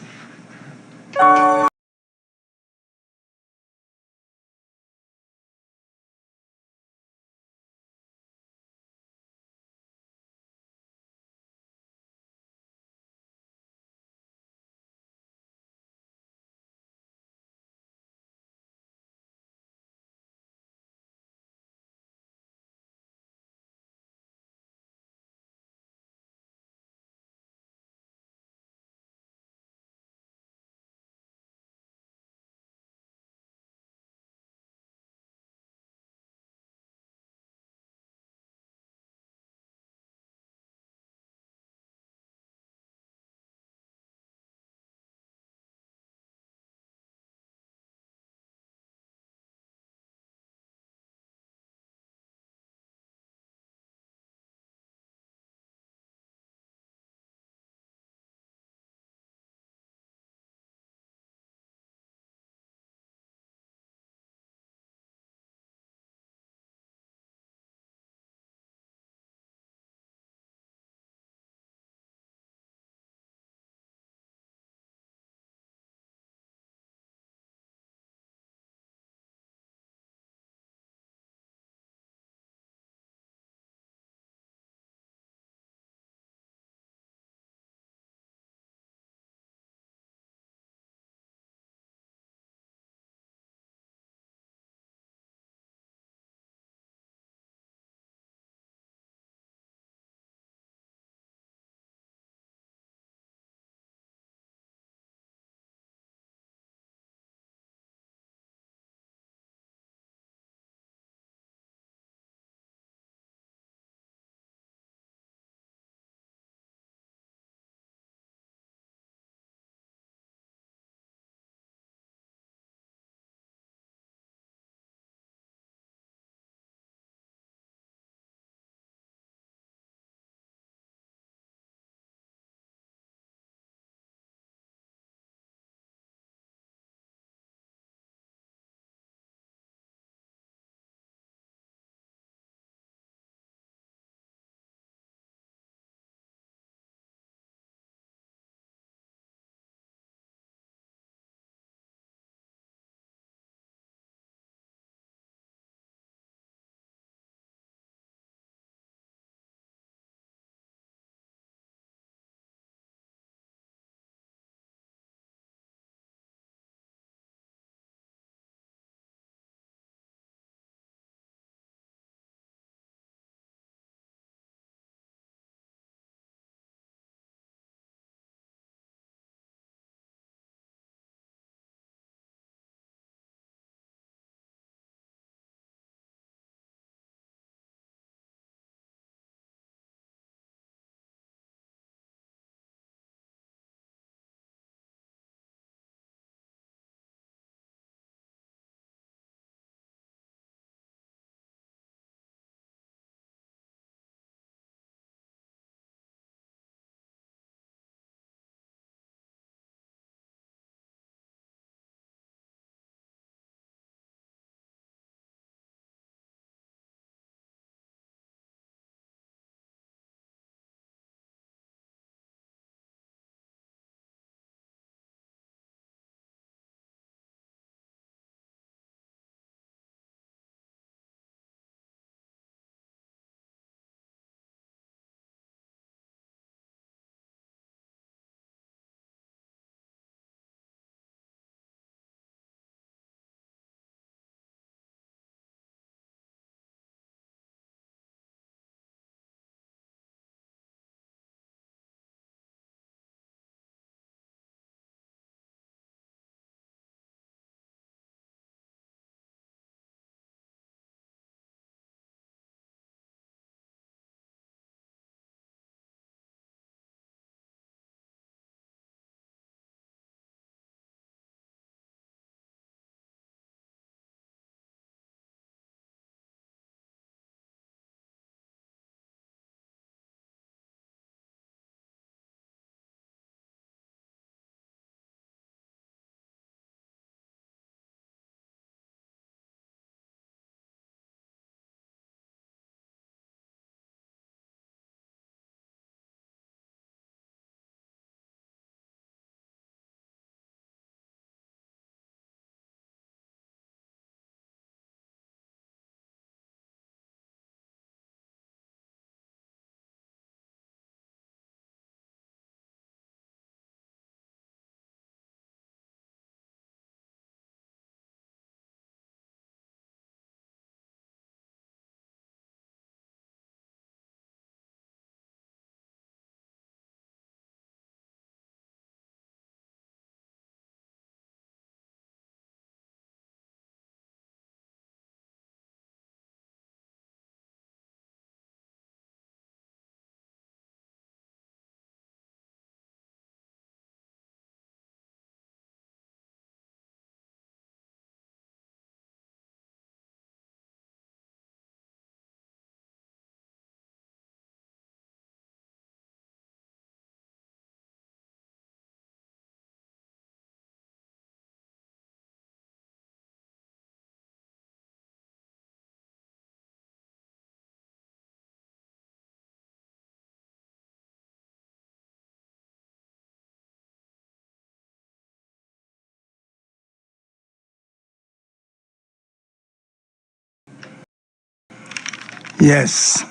Yes.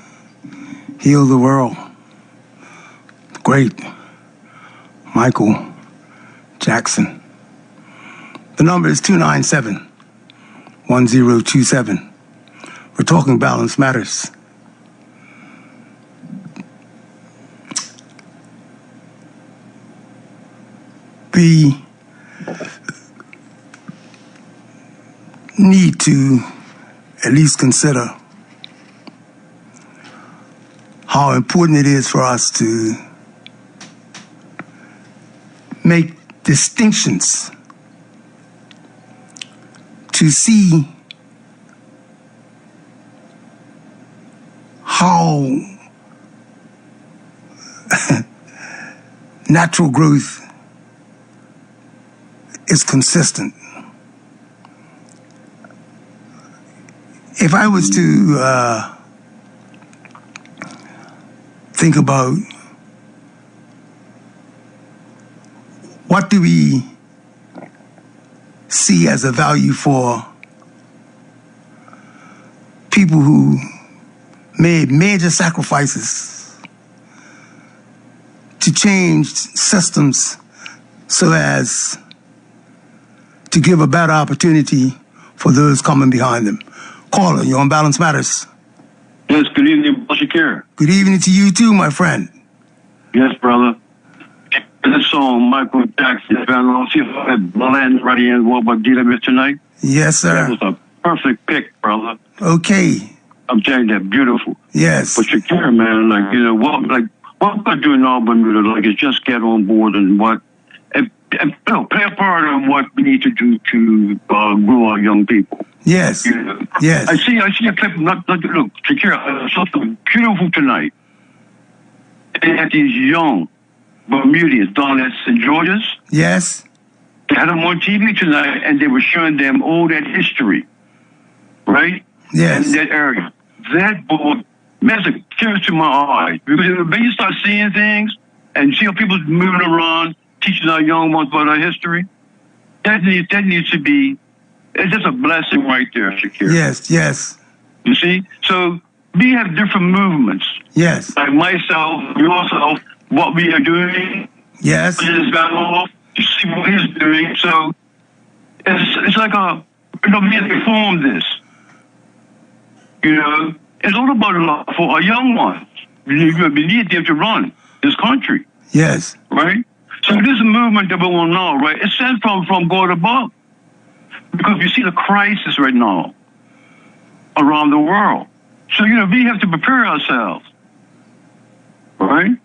Heal the world. Great. Michael Jackson. The number is 297-1027. We're talking Balance Matters. We need to at least consider how important it is for us to make distinctions, to see how natural growth is consistent. If I was to think about what do we see as a value for people who made major sacrifices to change systems so as to give a better opportunity for those coming behind them. Caller, you're on Balance Matters. Yes, good evening, Shakir. Good evening to you too, my friend. Yes, brother. This song, Michael Jackson, I don't see if I had land right in what we're dealing with tonight. Yes, sir. That was a perfect pick, brother. Okay. I'm telling you, that beautiful. Yes. But Shakir, man, like, you know, what we're doing now, Bermuda, like, is just get on board and play a part of what we need to do to grow our young people. Yes. You know? Yes. I see a clip. Look, Shakir, I saw something beautiful tonight. They had these young Bermudians down at St. George's. Yes. They had them on TV tonight, and they were showing them all that history, right? Yes. In that area. That brought tears to my eyes. Because when you start seeing things and see how people moving around, teaching our young ones about our history, that needs to be, it's just a blessing right there, Shakir. Yes, yes. You see? So we have different movements. Yes. Like myself, yourself, what we are doing. Yes. This guy off, you see what he's doing. So it's like we have to form this. You know, it's all about love for our young ones. We need them to run this country. Yes. Right? So this movement that we're on now, right, it's sent from God above. Because you see the crisis right now around the world. So, you know, we have to prepare ourselves. Right?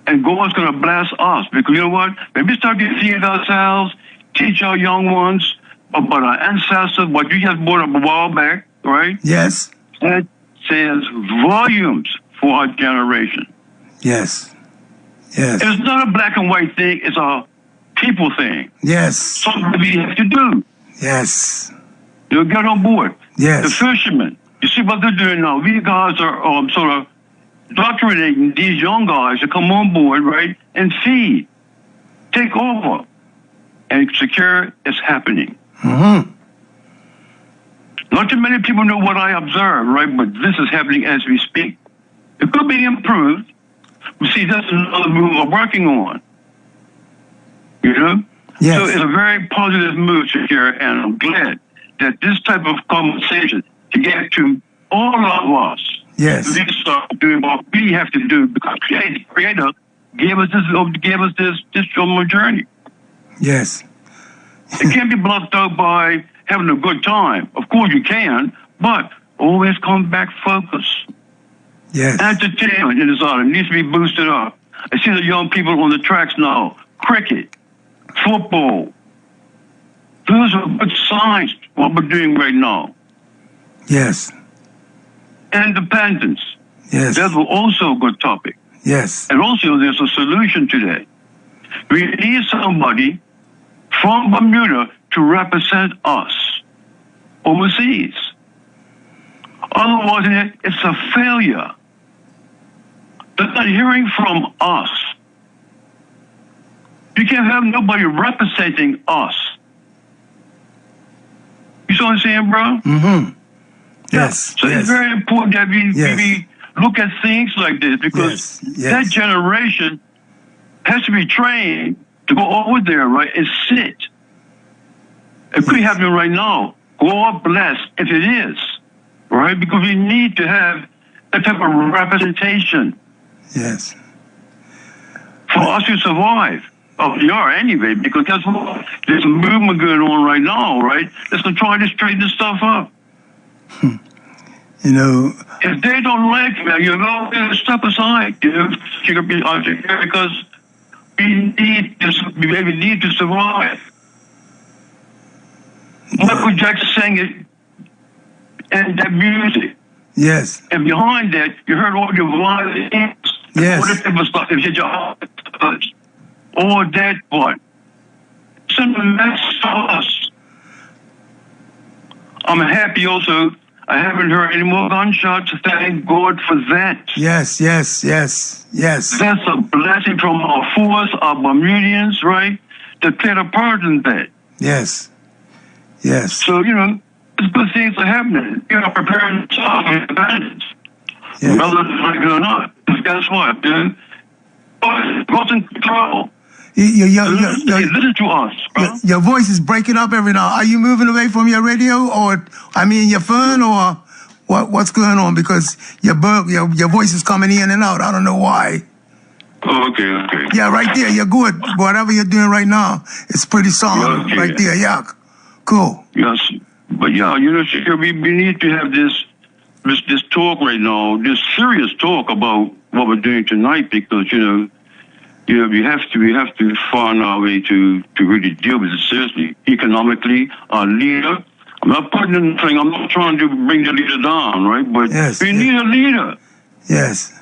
And God's going to bless us. Because you know what? When we start to feed ourselves, teach our young ones about our ancestors, what you just brought up a while back, right? Yes. That says volumes for our generation. Yes. Yes. It's not a black and white thing. It's a people thing. Yes. Something we have to do. Yes. You'll get on board. Yes. The fishermen. You see what they're doing now. We guys are sort of indoctrinating these young guys to come on board, right, and feed, take over, and secure is happening. Mm-hmm. Not too many people know what I observe, right, but this is happening as we speak. It could be improved. You see, that's another move we're working on. You know? Yes. So it's a very positive move, Shakira, and I'm glad that this type of conversation to get to all of us. Yes. We start doing what we have to do because Creator gave us this journey. Yes. It can't be blocked out by having a good time. Of course you can, but always come back focused. Yes. Entertainment in this art. It needs to be boosted up. I see the young people on the tracks now. Cricket, football. Those are good signs, what we're doing right now. Yes. Independence. Yes. That's also a good topic. Yes. And also there's a solution to that. We need somebody from Bermuda to represent us overseas. Otherwise, it's a failure. They're not hearing from us. You can't have nobody representing us. You see what I'm saying, bro? Mm-hmm. Yes. So yes. it's very important that we Yes. look at things like this, because that generation has to be trained to go over there, right, and sit. It could be happening right now. God bless if it is, right? Because we need to have that type of representation Yes. for us to survive. Oh, we are anyway, because that's what there's a movement going on right now, right? That's going to try to straighten this stuff up. You know, If they don't like me, you know, step aside, you know, because we need to survive. Michael Jackson sang it and that music. yes. And behind that, you heard all the violence. Yes. All the type of stuff. If you just all that part. Send a message to us. I'm happy also. I haven't heard any more gunshots. Thank God for that. Yes. Yes. Yes. Yes. That's a blessing from our force, our Bermudians, right? To play a part in that. Yes. Yes. So, you know, good things are happening. You know, preparing to solve independence. Yes. Whether it's like it or not. Because guess what, dude? God's in control. Listen to us, bro. Your voice is breaking up every now. Are you moving away from your radio, or your phone, or what's going on? Because your voice is coming in and out. I don't know why. Oh, okay. Yeah, right there. You're good. Whatever you're doing right now, it's pretty solid. Okay. Right there. Yeah, cool. Yes, but yeah, you know, we need to have this talk right now, this serious talk about what we're doing tonight, because you know, we have to find our way to really deal with it seriously, economically. Our leader, I'm not putting anything. I'm not trying to bring the leader down, right? But we need a leader. Yes.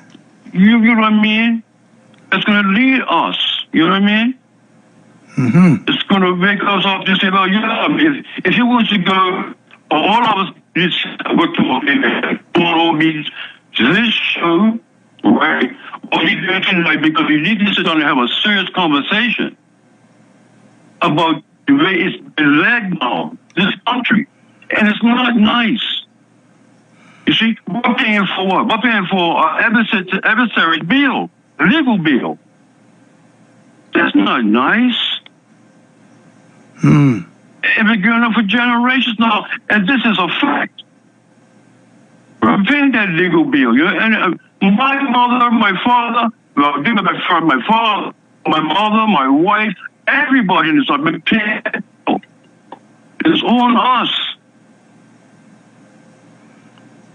You know what I mean? That's going to lead us. You know what I mean? Mm-hmm. It's going to make us up to say, well, if you want to go, all of us, all meetings, this show, right? What we do tonight, because we need to sit down and have a serious conversation about the way it's been led now, this country. And it's not nice. You see, we're paying for what? We're paying for our adversary's bill, legal bill. That's not nice. It's been going on for generations now, and this is a fact. We're paying that legal bill. You know? And my mother, my father, my father, my mother, my wife, everybody in this have been paying. It's on us.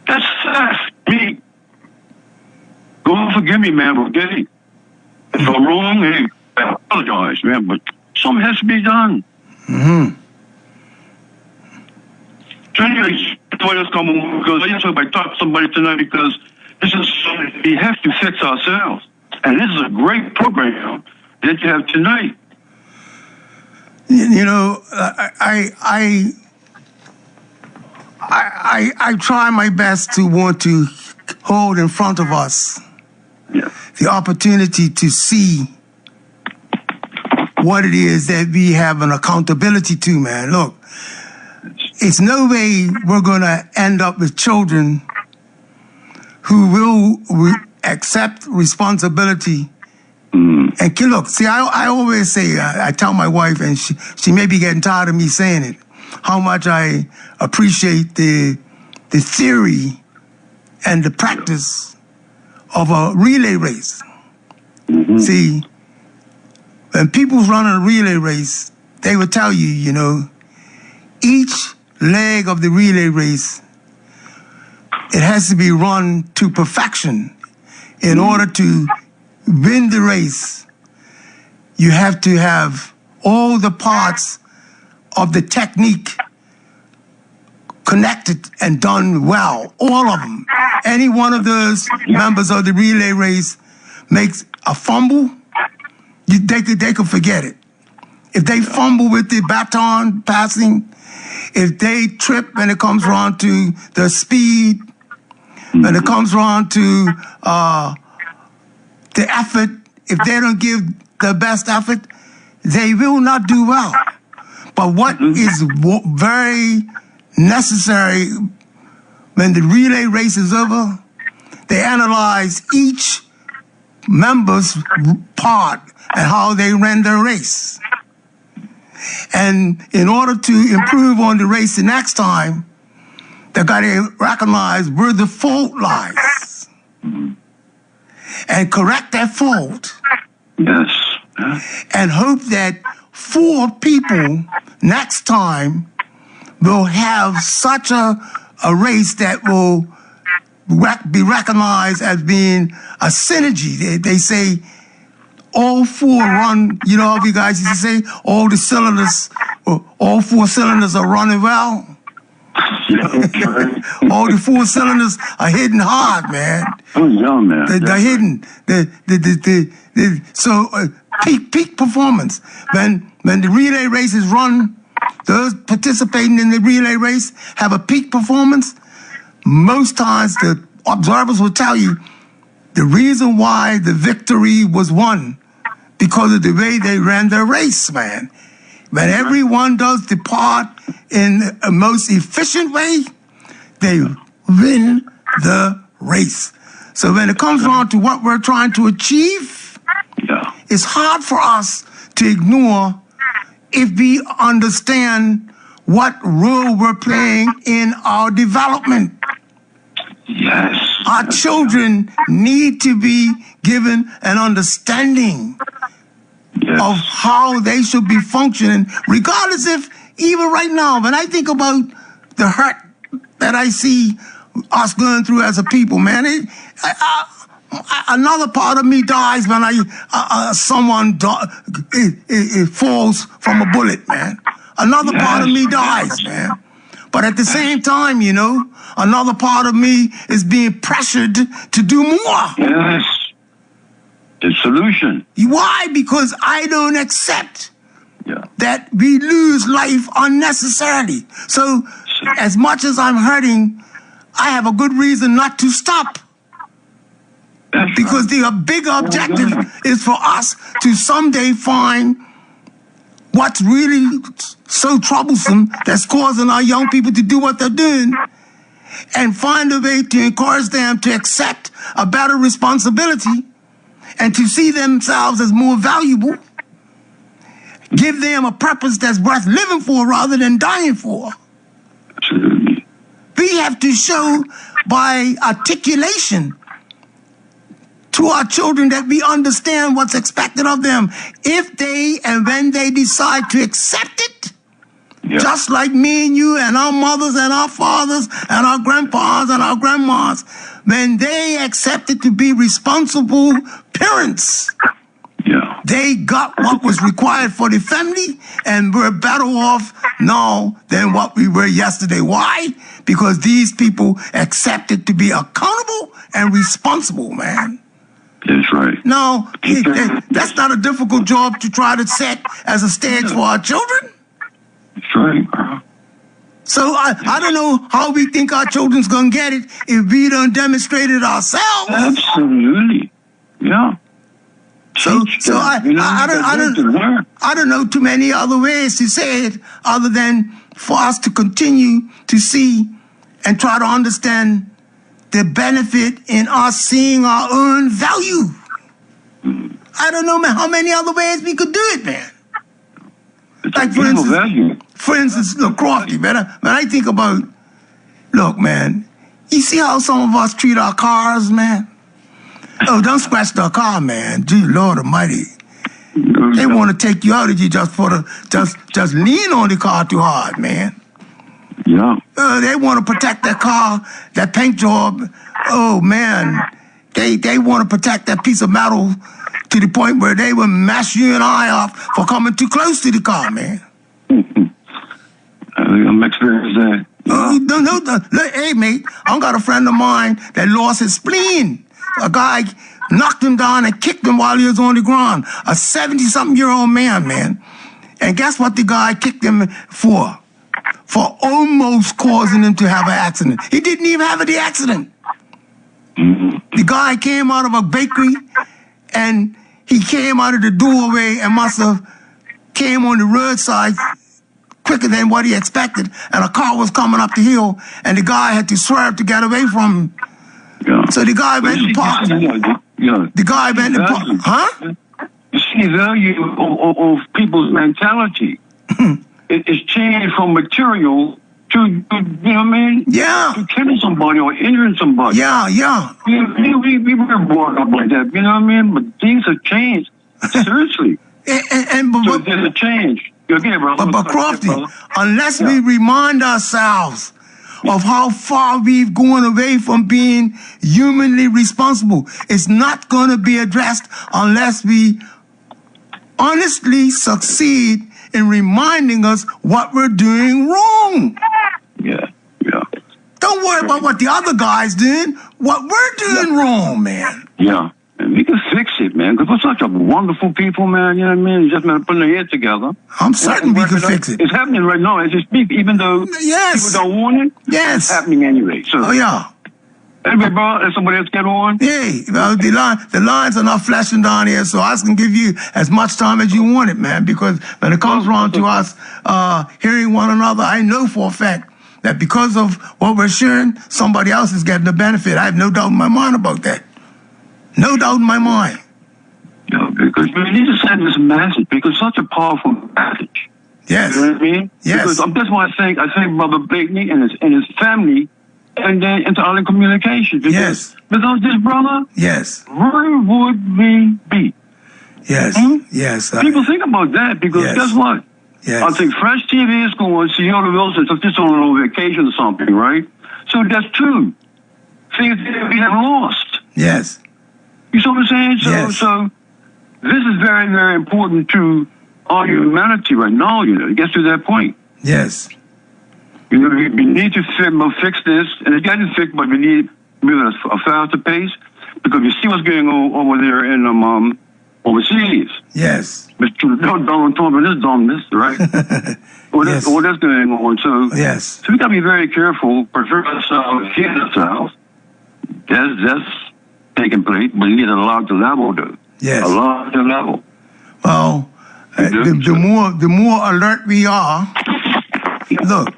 That's theft. Me. God forgive me, man, forgive me. If I'm wrong, hey, I apologize, man, but something has to be done. Mm-hmm. So anyway, that's why this come on, because I just hope I talk to somebody tonight, because this is something we have to fix ourselves. And this is a great program that you have tonight. You know, I try my best to want to hold in front of us the opportunity to see what it is that we have an accountability to, man. Look, it's no way we're going to end up with children who will accept responsibility. And look, see, I always say, I tell my wife, and she may be getting tired of me saying it, how much I appreciate the theory and the practice of a relay race. See, when people's running a relay race, they will tell you, you know, each leg of the relay race, it has to be run to perfection. In order to win the race, you have to have all the parts of the technique connected and done well, all of them. Any one of those members of the relay race makes a fumble, they could forget it. If they fumble with the baton passing, if they trip when it comes around to the speed, when it comes around to the effort, if they don't give the best effort, they will not do well. But what is very necessary when the relay race is over, they analyze each member's part and how they ran their race. And in order to improve on the race the next time, they got to recognize where the fault lies and correct that fault. Yes. And hope that 4 people next time will have such a race that will be recognized as being a synergy. They say all 4 run, you know how you guys used to say, all 4 cylinders are running well. All the 4 cylinders are hitting hard, man. Oh, yeah, man. They're hidden. So peak performance. When the relay race is run, those participating in the relay race have a peak performance. Most times the observers will tell you the reason why the victory was won because of the way they ran their race, man. When everyone does the part in the most efficient way, they win the race. So when it comes down to what we're trying to achieve, it's hard for us to ignore if we understand what role we're playing in our development. Yes. Our children need to be given an understanding of how they should be functioning, regardless if, even right now, when I think about the hurt that I see us going through as a people, man, another part of me dies when someone falls from a bullet, man. Another part of me dies, man. But at the same time, you know, another part of me is being pressured to do more. Yes. The solution. Why? Because I don't accept that we lose life unnecessarily. So as much as I'm hurting, I have a good reason not to stop. Because the bigger objective is for us to someday find what's really so troublesome that's causing our young people to do what they're doing, and find a way to encourage them to accept a better responsibility and to see themselves as more valuable. Give them a purpose that's worth living for rather than dying for. Absolutely. We have to show by articulation to our children that we understand what's expected of them. If they and when they decide to accept it, just like me and you and our mothers and our fathers and our grandpas and our grandmas, when they accepted to be responsible parents, they got what was required for the family, and we're better off now than what we were yesterday. Why? Because these people accepted to be accountable and responsible, man. That's right. No, that's not a difficult job to try to set as a stage for our children. That's right. So I don't know how we think our children's gonna get it if we don't demonstrate it ourselves. Absolutely. Yeah. So I don't know too many other ways to say it other than for us to continue to see and try to understand the benefit in us seeing our own value. I don't know, man, how many other ways we could do it, man. Like, for instance, look, Crofty, man, when I think about, look, man, you see how some of us treat our cars, man? Oh, don't scratch the car, man. Gee, Lord Almighty. They want to take you out of you just lean on the car too hard, man. Yeah. They want to protect that car, that paint job. Oh, man. They want to protect that piece of metal to the point where they will mess you and I up for coming too close to the car, man. I'm experiencing that. No. Hey, mate, I got a friend of mine that lost his spleen. A guy knocked him down and kicked him while he was on the ground. A 70-something-year-old man. And guess what the guy kicked him for? For almost causing him to have an accident. He didn't even have the accident. The guy came out of a bakery, and he came out of the doorway and must have came on the roadside quicker than what he expected, and a car was coming up the hill, and the guy had to swerve to get away from him. Yeah. So the guy went and parked. Yeah. The guy went and parked. Huh? You see the value of people's mentality. It's changed from material to, you know what I mean? Yeah. To killing somebody or injuring somebody. Yeah, yeah. We were brought up like that, you know what I mean? But things have changed. Seriously. So there's a change. Okay, bro. But Crofty, unless we remind ourselves of how far we've gone away from being humanly responsible, it's not going to be addressed unless we honestly succeed in reminding us what we're doing wrong. Yeah. Don't worry about what the other guy's doing. What we're doing wrong, man. Yeah. And we can fix it, man, because we're such a wonderful people, man, you know what I mean? You just got to put their heads together. I'm certain we can fix it. It's happening right now as you speak, even though yes. people don't want it. Yes. It's happening anyway. So. Oh, yeah. Anyway, bro, let somebody else get on. Hey, well, the lines are not flashing down here, so I can give you as much time as you want it, man, because when it comes around to us hearing one another, I know for a fact that because of what we're sharing, somebody else is getting the benefit. I have no doubt in my mind about that. No doubt in my mind. Yeah, because we need to send this message, because it's such a powerful message. Yes. You know what I mean? Yes. Because that's why I think Brother Blakeney and his family, and then into other communication. Because, yes. Without this brother, yes. Where would we be? Yes. Yes. People think about that, because yes. Guess what? Yes. I think Fresh TV is going to see Yoda Wilson just on a vacation or something, right? So that's true. Things that we have lost. Yes. You see what I'm saying? Yes. So this is very, very important to our humanity right now, you know. It gets to that point. Yes. You know, we need to fix this, and it's getting fixed, but we need a faster pace, because you see what's going on over there in overseas. Yes. Mr. Donald Trump and his dumbness, right? All that's going on. So, yes. So we got to be very careful, protect ourselves, heal ourselves. That's taking place, but you need a larger level, though. Yes. A larger level. Well, the more alert we are, look,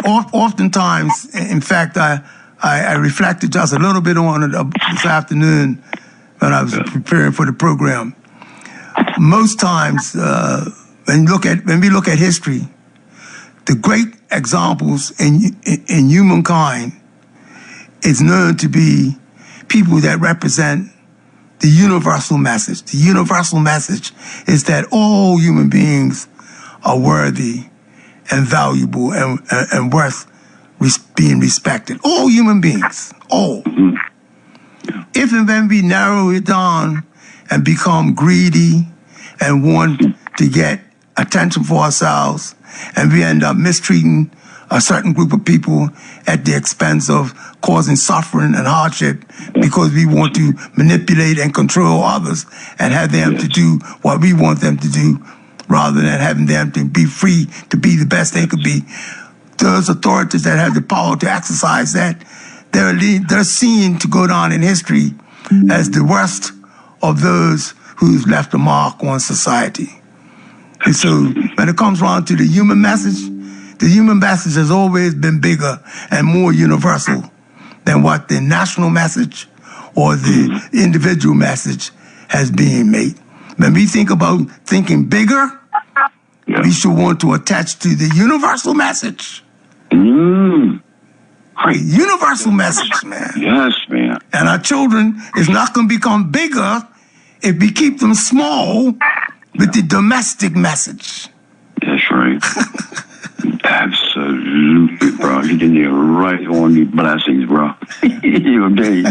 oftentimes, in fact, I reflected just a little bit on it this afternoon when I was preparing for the program. Most times, when we look at history, the great examples in humankind is known to be people that represent the universal message. The universal message is that all human beings are worthy and valuable and worth being respected. All human beings, all. If and when we narrow it down and become greedy and want to get attention for ourselves, and we end up mistreating a certain group of people at the expense of causing suffering and hardship because we want to manipulate and control others and have them to do what we want them to do rather than having them to be free to be the best they could be. Those authorities that have the power to exercise that, they're seen to go down in history as the worst of those who've left a mark on society. And so when it comes around to the human message has always been bigger and more universal than what the national message or the individual message has been made. When we think about thinking bigger, we should want to attach to the universal message. Right. Universal message, man. Yes, man. And our children is not going to become bigger if we keep them small with the domestic message. That's right. Absolutely, bro. You did it right on the blessings, bro. Okay.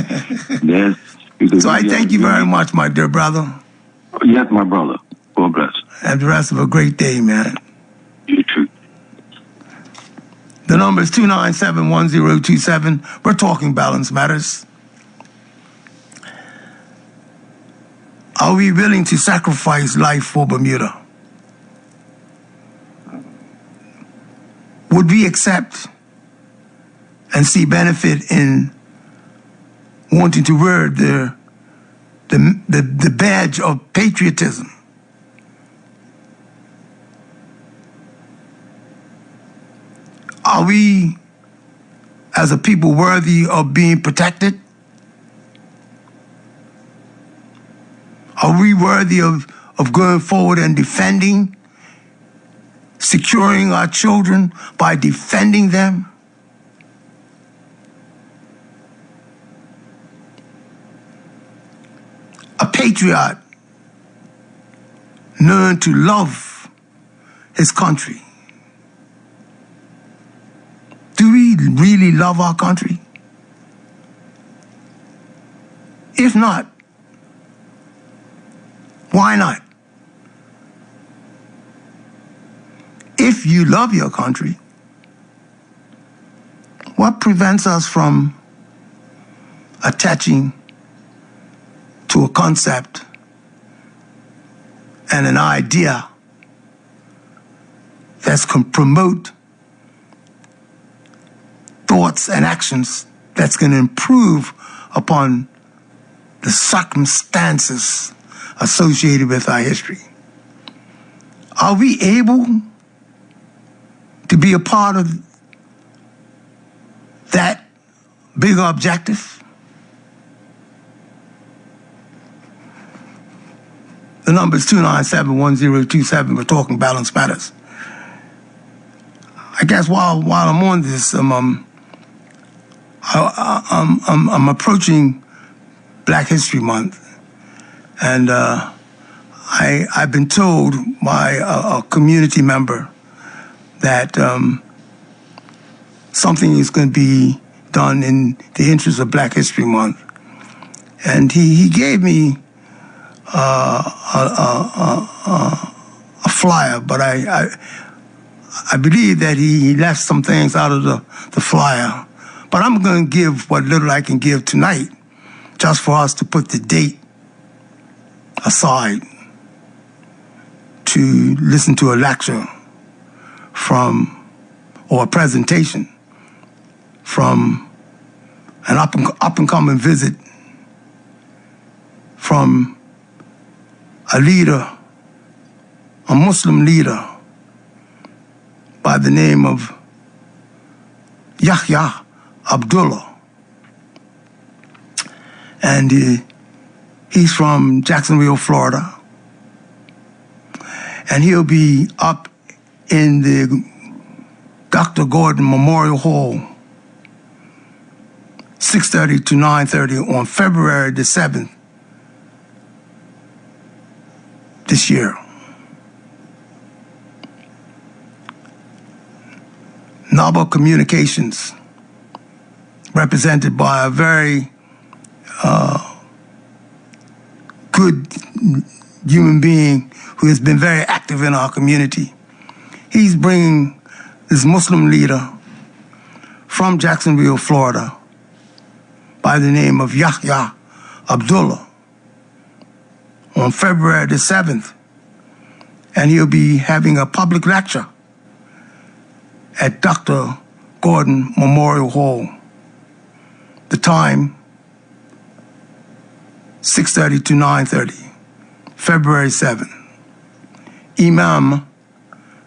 So I thank you very much, my dear brother. Yes, my brother. God bless. Have the rest of a great day, man. You too. The number is 297-1027. We're talking Balance Matters. Are we willing to sacrifice life for Bermuda? Would we accept and see benefit in wanting to wear the badge of patriotism Are we, as a people, worthy of being protected? Are we worthy of going forward and defending, securing our children by defending them? A patriot learned to love his country. Do we really love our country? If not, why not? If you love your country, what prevents us from attaching to a concept and an idea that can promote thoughts and actions that's going to improve upon the circumstances associated with our history? Are we able to be a part of that bigger objective? The number is 297-1027. We're talking Balance Matters. I guess while I'm on this, I'm approaching Black History Month, and I've been told by a community member that something is going to be done in the interest of Black History Month, and he gave me a flyer, but I believe that he left some things out of the flyer. But I'm going to give what little I can give tonight, just for us to put the date aside to listen to a lecture or a presentation from an up-and-coming visit from a leader, a Muslim leader by the name of Yahya Abdullah. And he's from Jacksonville, Florida. And he'll be up in the Dr. Gordon Memorial Hall, 6:30 to 9:30 on February the 7th this year. Novel Communications, represented by a very good human being who has been very active in our community. He's bringing this Muslim leader from Jacksonville, Florida, by the name of Yahya Abdullah, on February the 7th. And he'll be having a public lecture at Dr. Gordon Memorial Hall. The time, 6:30 to 9:30, February 7th. Imam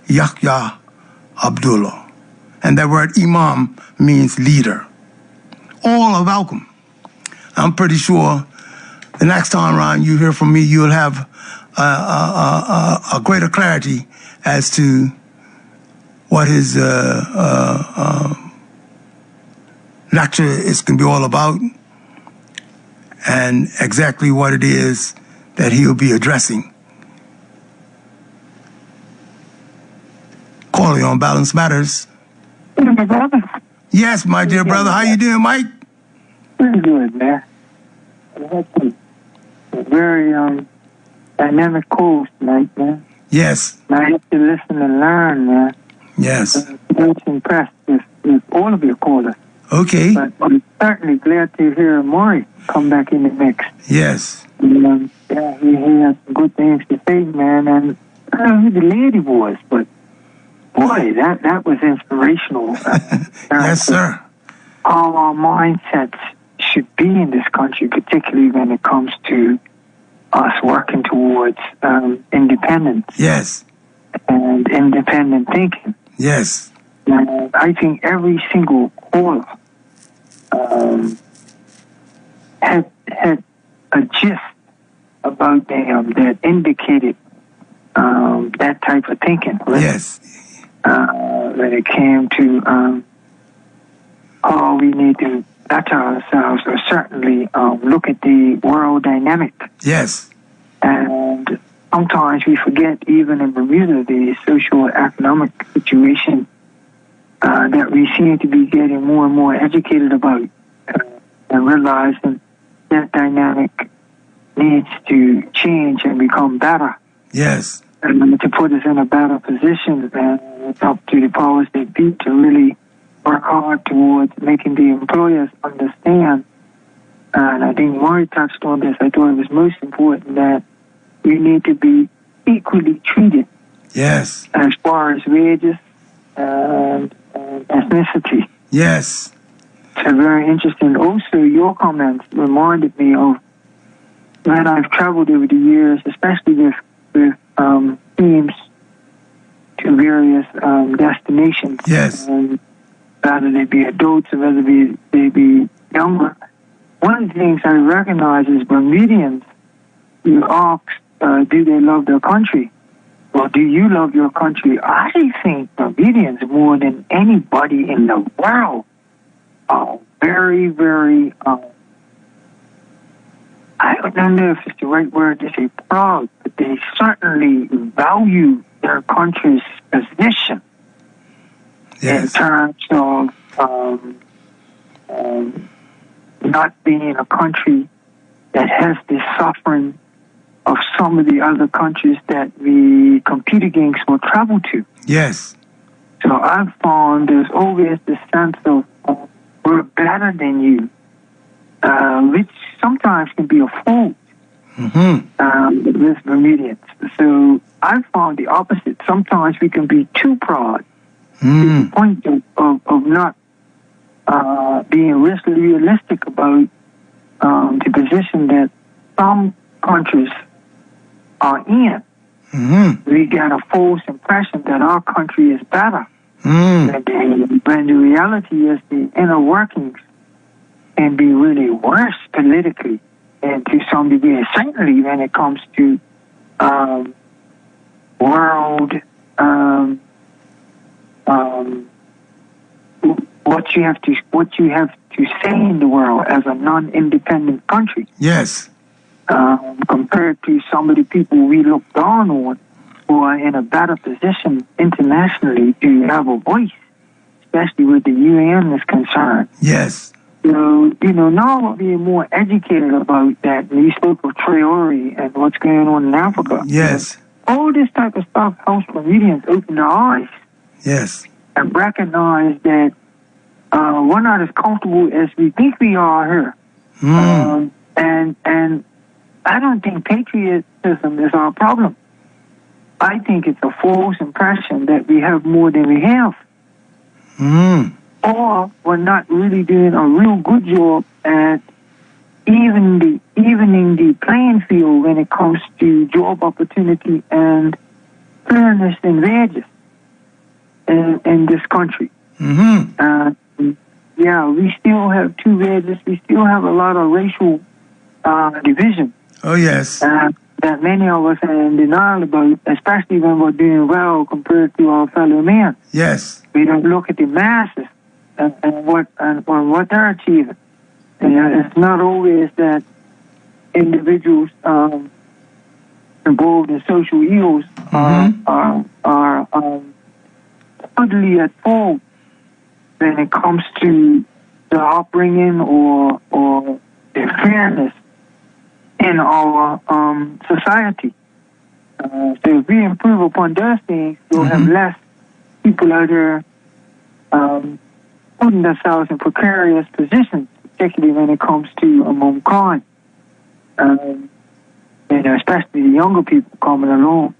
Yahya Abdullah. And that word imam means leader. All are welcome. I'm pretty sure the next time around you hear from me, you'll have a greater clarity as to what his lecture is going to be all about and exactly what it is that he'll be addressing. Calling on Balance Matters. Hey, my brother. Yes, my dear brother. How you doing, Mike? Pretty good, man. I had some very dynamic calls tonight, man. Yes. I have to listen and learn, man. Yes. I'm very impressed with all of your callers. Okay. But I'm certainly glad to hear Maury come back in the mix. Yes. Yeah, he has some good things to say, man. And I don't know who the lady was, but boy, that was inspirational. Yes, sir. How our mindsets should be in this country, particularly when it comes to us working towards independence. Yes. And independent thinking. Yes. And I think every single caller had a gist about them that indicated that type of thinking. Right? Yes. When it came to how we need to better ourselves, or certainly look at the world dynamic. Yes. And sometimes we forget, even in Bermuda, the socio-economic situation that we seem to be getting more and more educated about, and realizing that dynamic needs to change and become better. Yes. And to put us in a better position, and it's up to the powers that be to really work hard towards making the employers understand. And I think Maury touched on this. I thought it was most important that we need to be equally treated. Yes. As far as wages and ethnicity. Yes. It's very interesting. Also, your comments reminded me of when I've traveled over the years, especially with teams to various destinations. Yes. Whether they be adults or whether they be younger. One of the things I recognize is Bermudians, you ask, do they love their country? Or do you love your country? I think Bermudians, more than anybody in the world, are very, very, I don't know if it's the right word to say proud, but they certainly value their country's position. Yes. In terms of not being a country that has the suffering of some of the other countries that we compete against or travel to. Yes. So I've found there's always this sense of we're better than you, which sometimes can be a fault with Bermudians. So I've found the opposite. Sometimes we can be too proud to the point of not being realistic about the position that some countries are in. We get a false impression that our country is better. When the reality is the inner workings can be really worse politically and to some degree, certainly when it comes to world what you have to say in the world as a non-independent country. Yes. Compared to some of the people we look down on who are in a better position internationally to have a voice, especially where the UN is concerned. Yes. So, now we're being more educated about that. We spoke of Traore and what's going on in Africa. Yes. All this type of stuff helps Bermudians open their eyes. Yes. And recognize that we're not as comfortable as we think we are here. And I don't think patriotism is our problem. I think it's a false impression that we have more than we have. Or we're not really doing a real good job at evening the playing field when it comes to job opportunity and fairness and wages in this country. We still have two wages. We still have a lot of racial division. Oh, yes. That many of us are in denial about, especially when we're doing well compared to our fellow men. Yes. We don't look at the masses and what they're achieving. And it's not always that individuals involved in social ills are totally at fault when it comes to the upbringing or the fairness in our society. So if we improve upon those things, we'll have less people out there putting themselves in precarious positions, particularly when it comes to mankind. Especially the younger people coming along.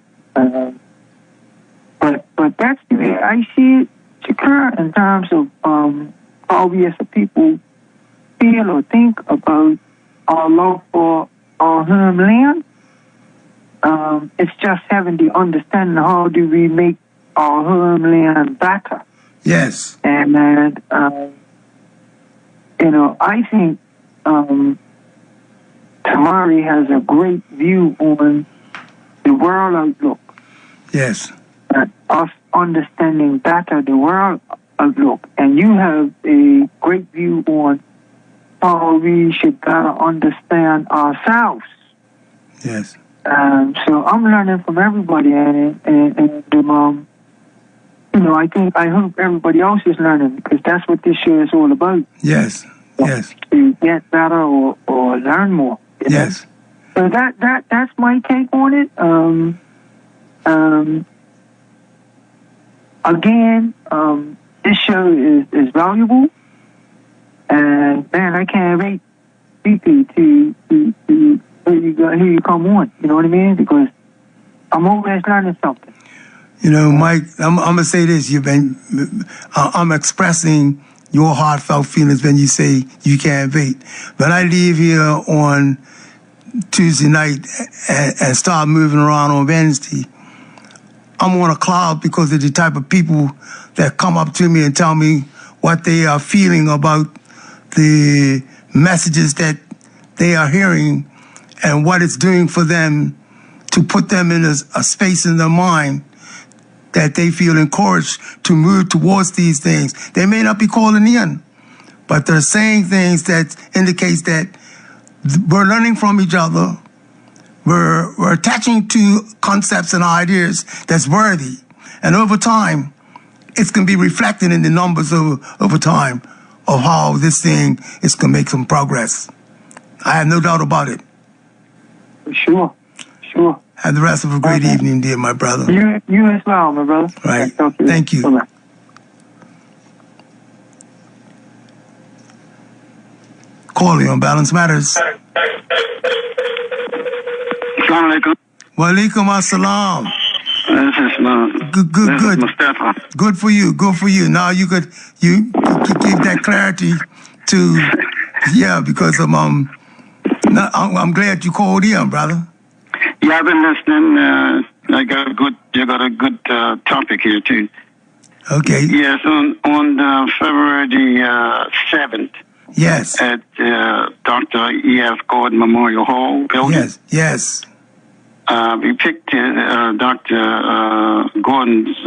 But that's the way I see it occur in terms of how we as a people feel or think about our love for our homeland. It's just having the understanding how do we make our homeland better. Yes. And I think Tamari has a great view on the world outlook. Yes. Us understanding better the world outlook. And you have a great view on how we should better understand ourselves. Yes. So I'm learning from everybody, and I hope everybody else is learning, because that's what this show is all about. Yes. Yes. To get better or learn more. Yes. So that's my take on it. Again, this show is valuable, and man, I can't wait to hear you come on. You know what I mean? Because I'm always learning something. Mike, I'm gonna say this. I'm expressing your heartfelt feelings when you say you can't wait. When I leave here on Tuesday night and start moving around on Wednesday, I'm on a cloud because of the type of people that come up to me and tell me what they are feeling about the messages that they are hearing and what it's doing for them to put them in a space in their mind that they feel encouraged to move towards these things. They may not be calling in, but they're saying things that indicates that we're learning from each other. We're attaching to concepts and ideas that's worthy. And over time, it's going to be reflected in the numbers over time of how this thing is going to make some progress. I have no doubt about it. Sure. Have the rest of a great evening, dear my brother. You as well, my brother. Right. Thank you. Bye-bye. Calling on Balance Matters. Assalamu alaikum. Wa alaikum assalam. This is Good. Mustafa. Good for you. Now you could give that clarity to because I'm glad you called in, brother. Yeah, I've been listening. You got a good topic here too. Okay. Yes, on February the 7th. Yes. At Dr. E.F. Gordon Memorial Hall building. Yes. We picked Dr. Gordon's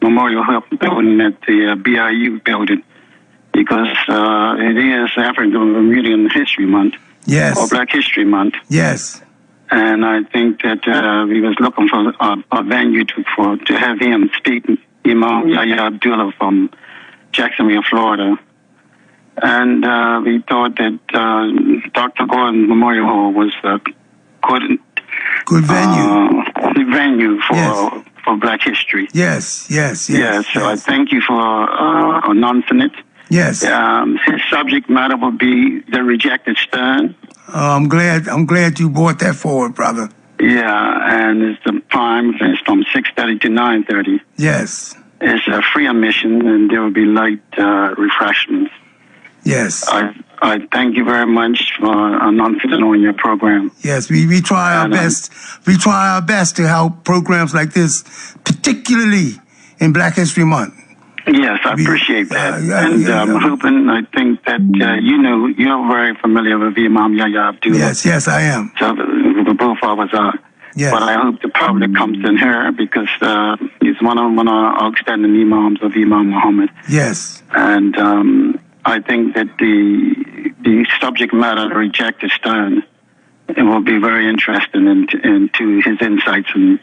Memorial Hall building at the BIU building because it is African Bermudian History Month. Yes. Or Black History Month. Yes. And I think that we was looking for a venue to have him speak, Imam Yahya Abdullah from Jacksonville, Florida. And we thought that Dr. Gordon Memorial Hall was a good venue for Black history. Yes. So I thank you for announcing it. Yes. His subject matter will be the rejected stern. I'm glad you brought that forward, brother. Yeah, and it's the time. It's from 6:30 to 9:30. Yes. It's a free admission, and there will be light refreshments. Yes. I thank you very much for announcing it on your program. Yes, we try our best. We try our best to help programs like this, particularly in Black History Month. Yes, I appreciate that. I'm hoping, I think that, you're very familiar with Imam Yahya Abdullah. Yes, I am. So both of us are. Yes. But I hope the public comes in here because he's one of our outstanding imams of Imam Muhammad. Yes. And I think that the subject matter, the rejected stone, it will be very interesting into his insights and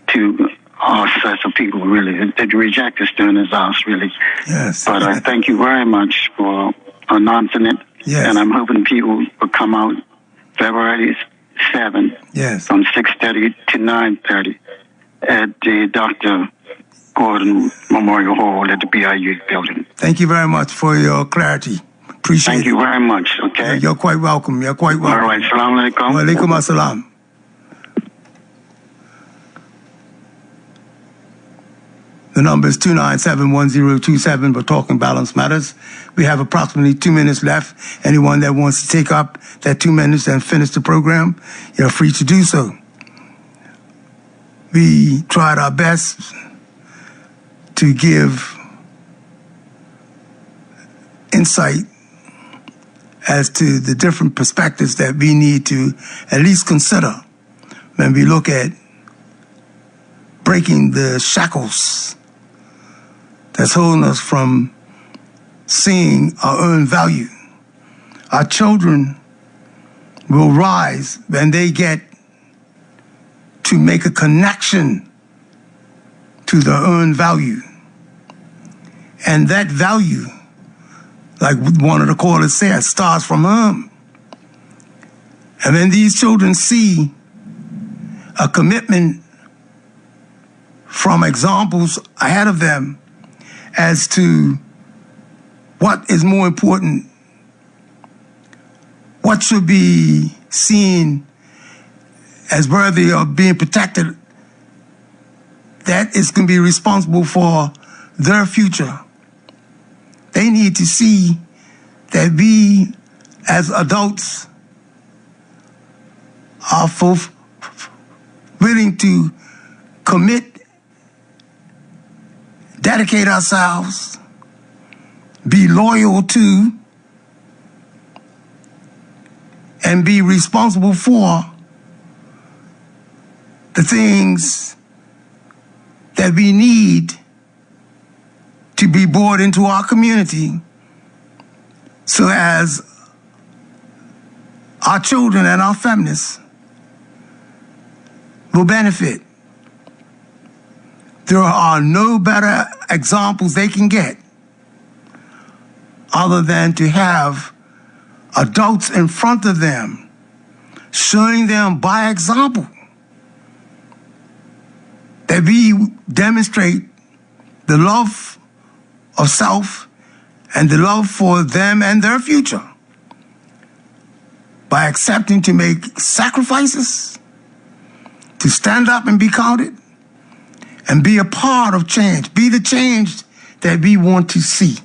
to us as a people, really. The rejected stone is us, really. Yes. But I thank you very much for announcing it. Yes. And I'm hoping people will come out February 7th from 6:30 to 9:30 at the Dr. Gordon Memorial Hall at the BIU building. Thank you very much for your clarity. Appreciate it. Thank you very much, okay? You're quite welcome. All right, salam alaikum. Wa alaikum assalam. The number is 297-1027. We're talking Balance Matters. We have approximately 2 minutes left. Anyone that wants to take up that 2 minutes and finish the program, you're free to do so. We tried our best to give insight as to the different perspectives that we need to at least consider when we look at breaking the shackles that's holding us from seeing our own value. Our children will rise when they get to make a connection to their own value. And that value, like one of the callers said, starts from home. And when these children see a commitment from examples ahead of them as to what is more important, what should be seen as worthy of being protected, that is going to be responsible for their future. They need to see that we, as adults, are willing to commit, dedicate ourselves, be loyal to, and be responsible for the things that we need to be brought into our community so as our children and our families will benefit. There are no better examples they can get other than to have adults in front of them, showing them by example that we demonstrate the love of self and the love for them and their future by accepting to make sacrifices, to stand up and be counted, and be a part of change, be the change that we want to see.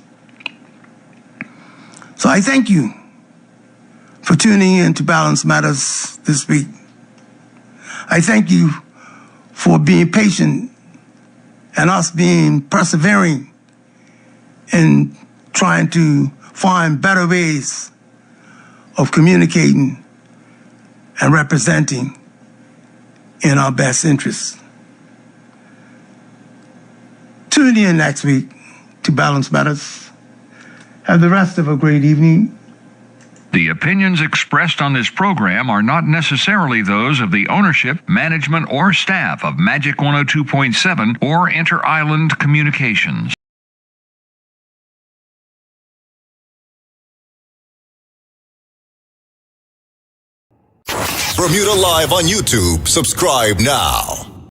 So I thank you for tuning in to Balance Matters this week. I thank you for being patient and us being persevering in trying to find better ways of communicating and representing in our best interests. Tune in next week to Balance Matters. Have the rest of a great evening. The opinions expressed on this program are not necessarily those of the ownership, management, or staff of Magic 102.7 or Inter-Island Communications. Bermuda Live on YouTube. Subscribe now.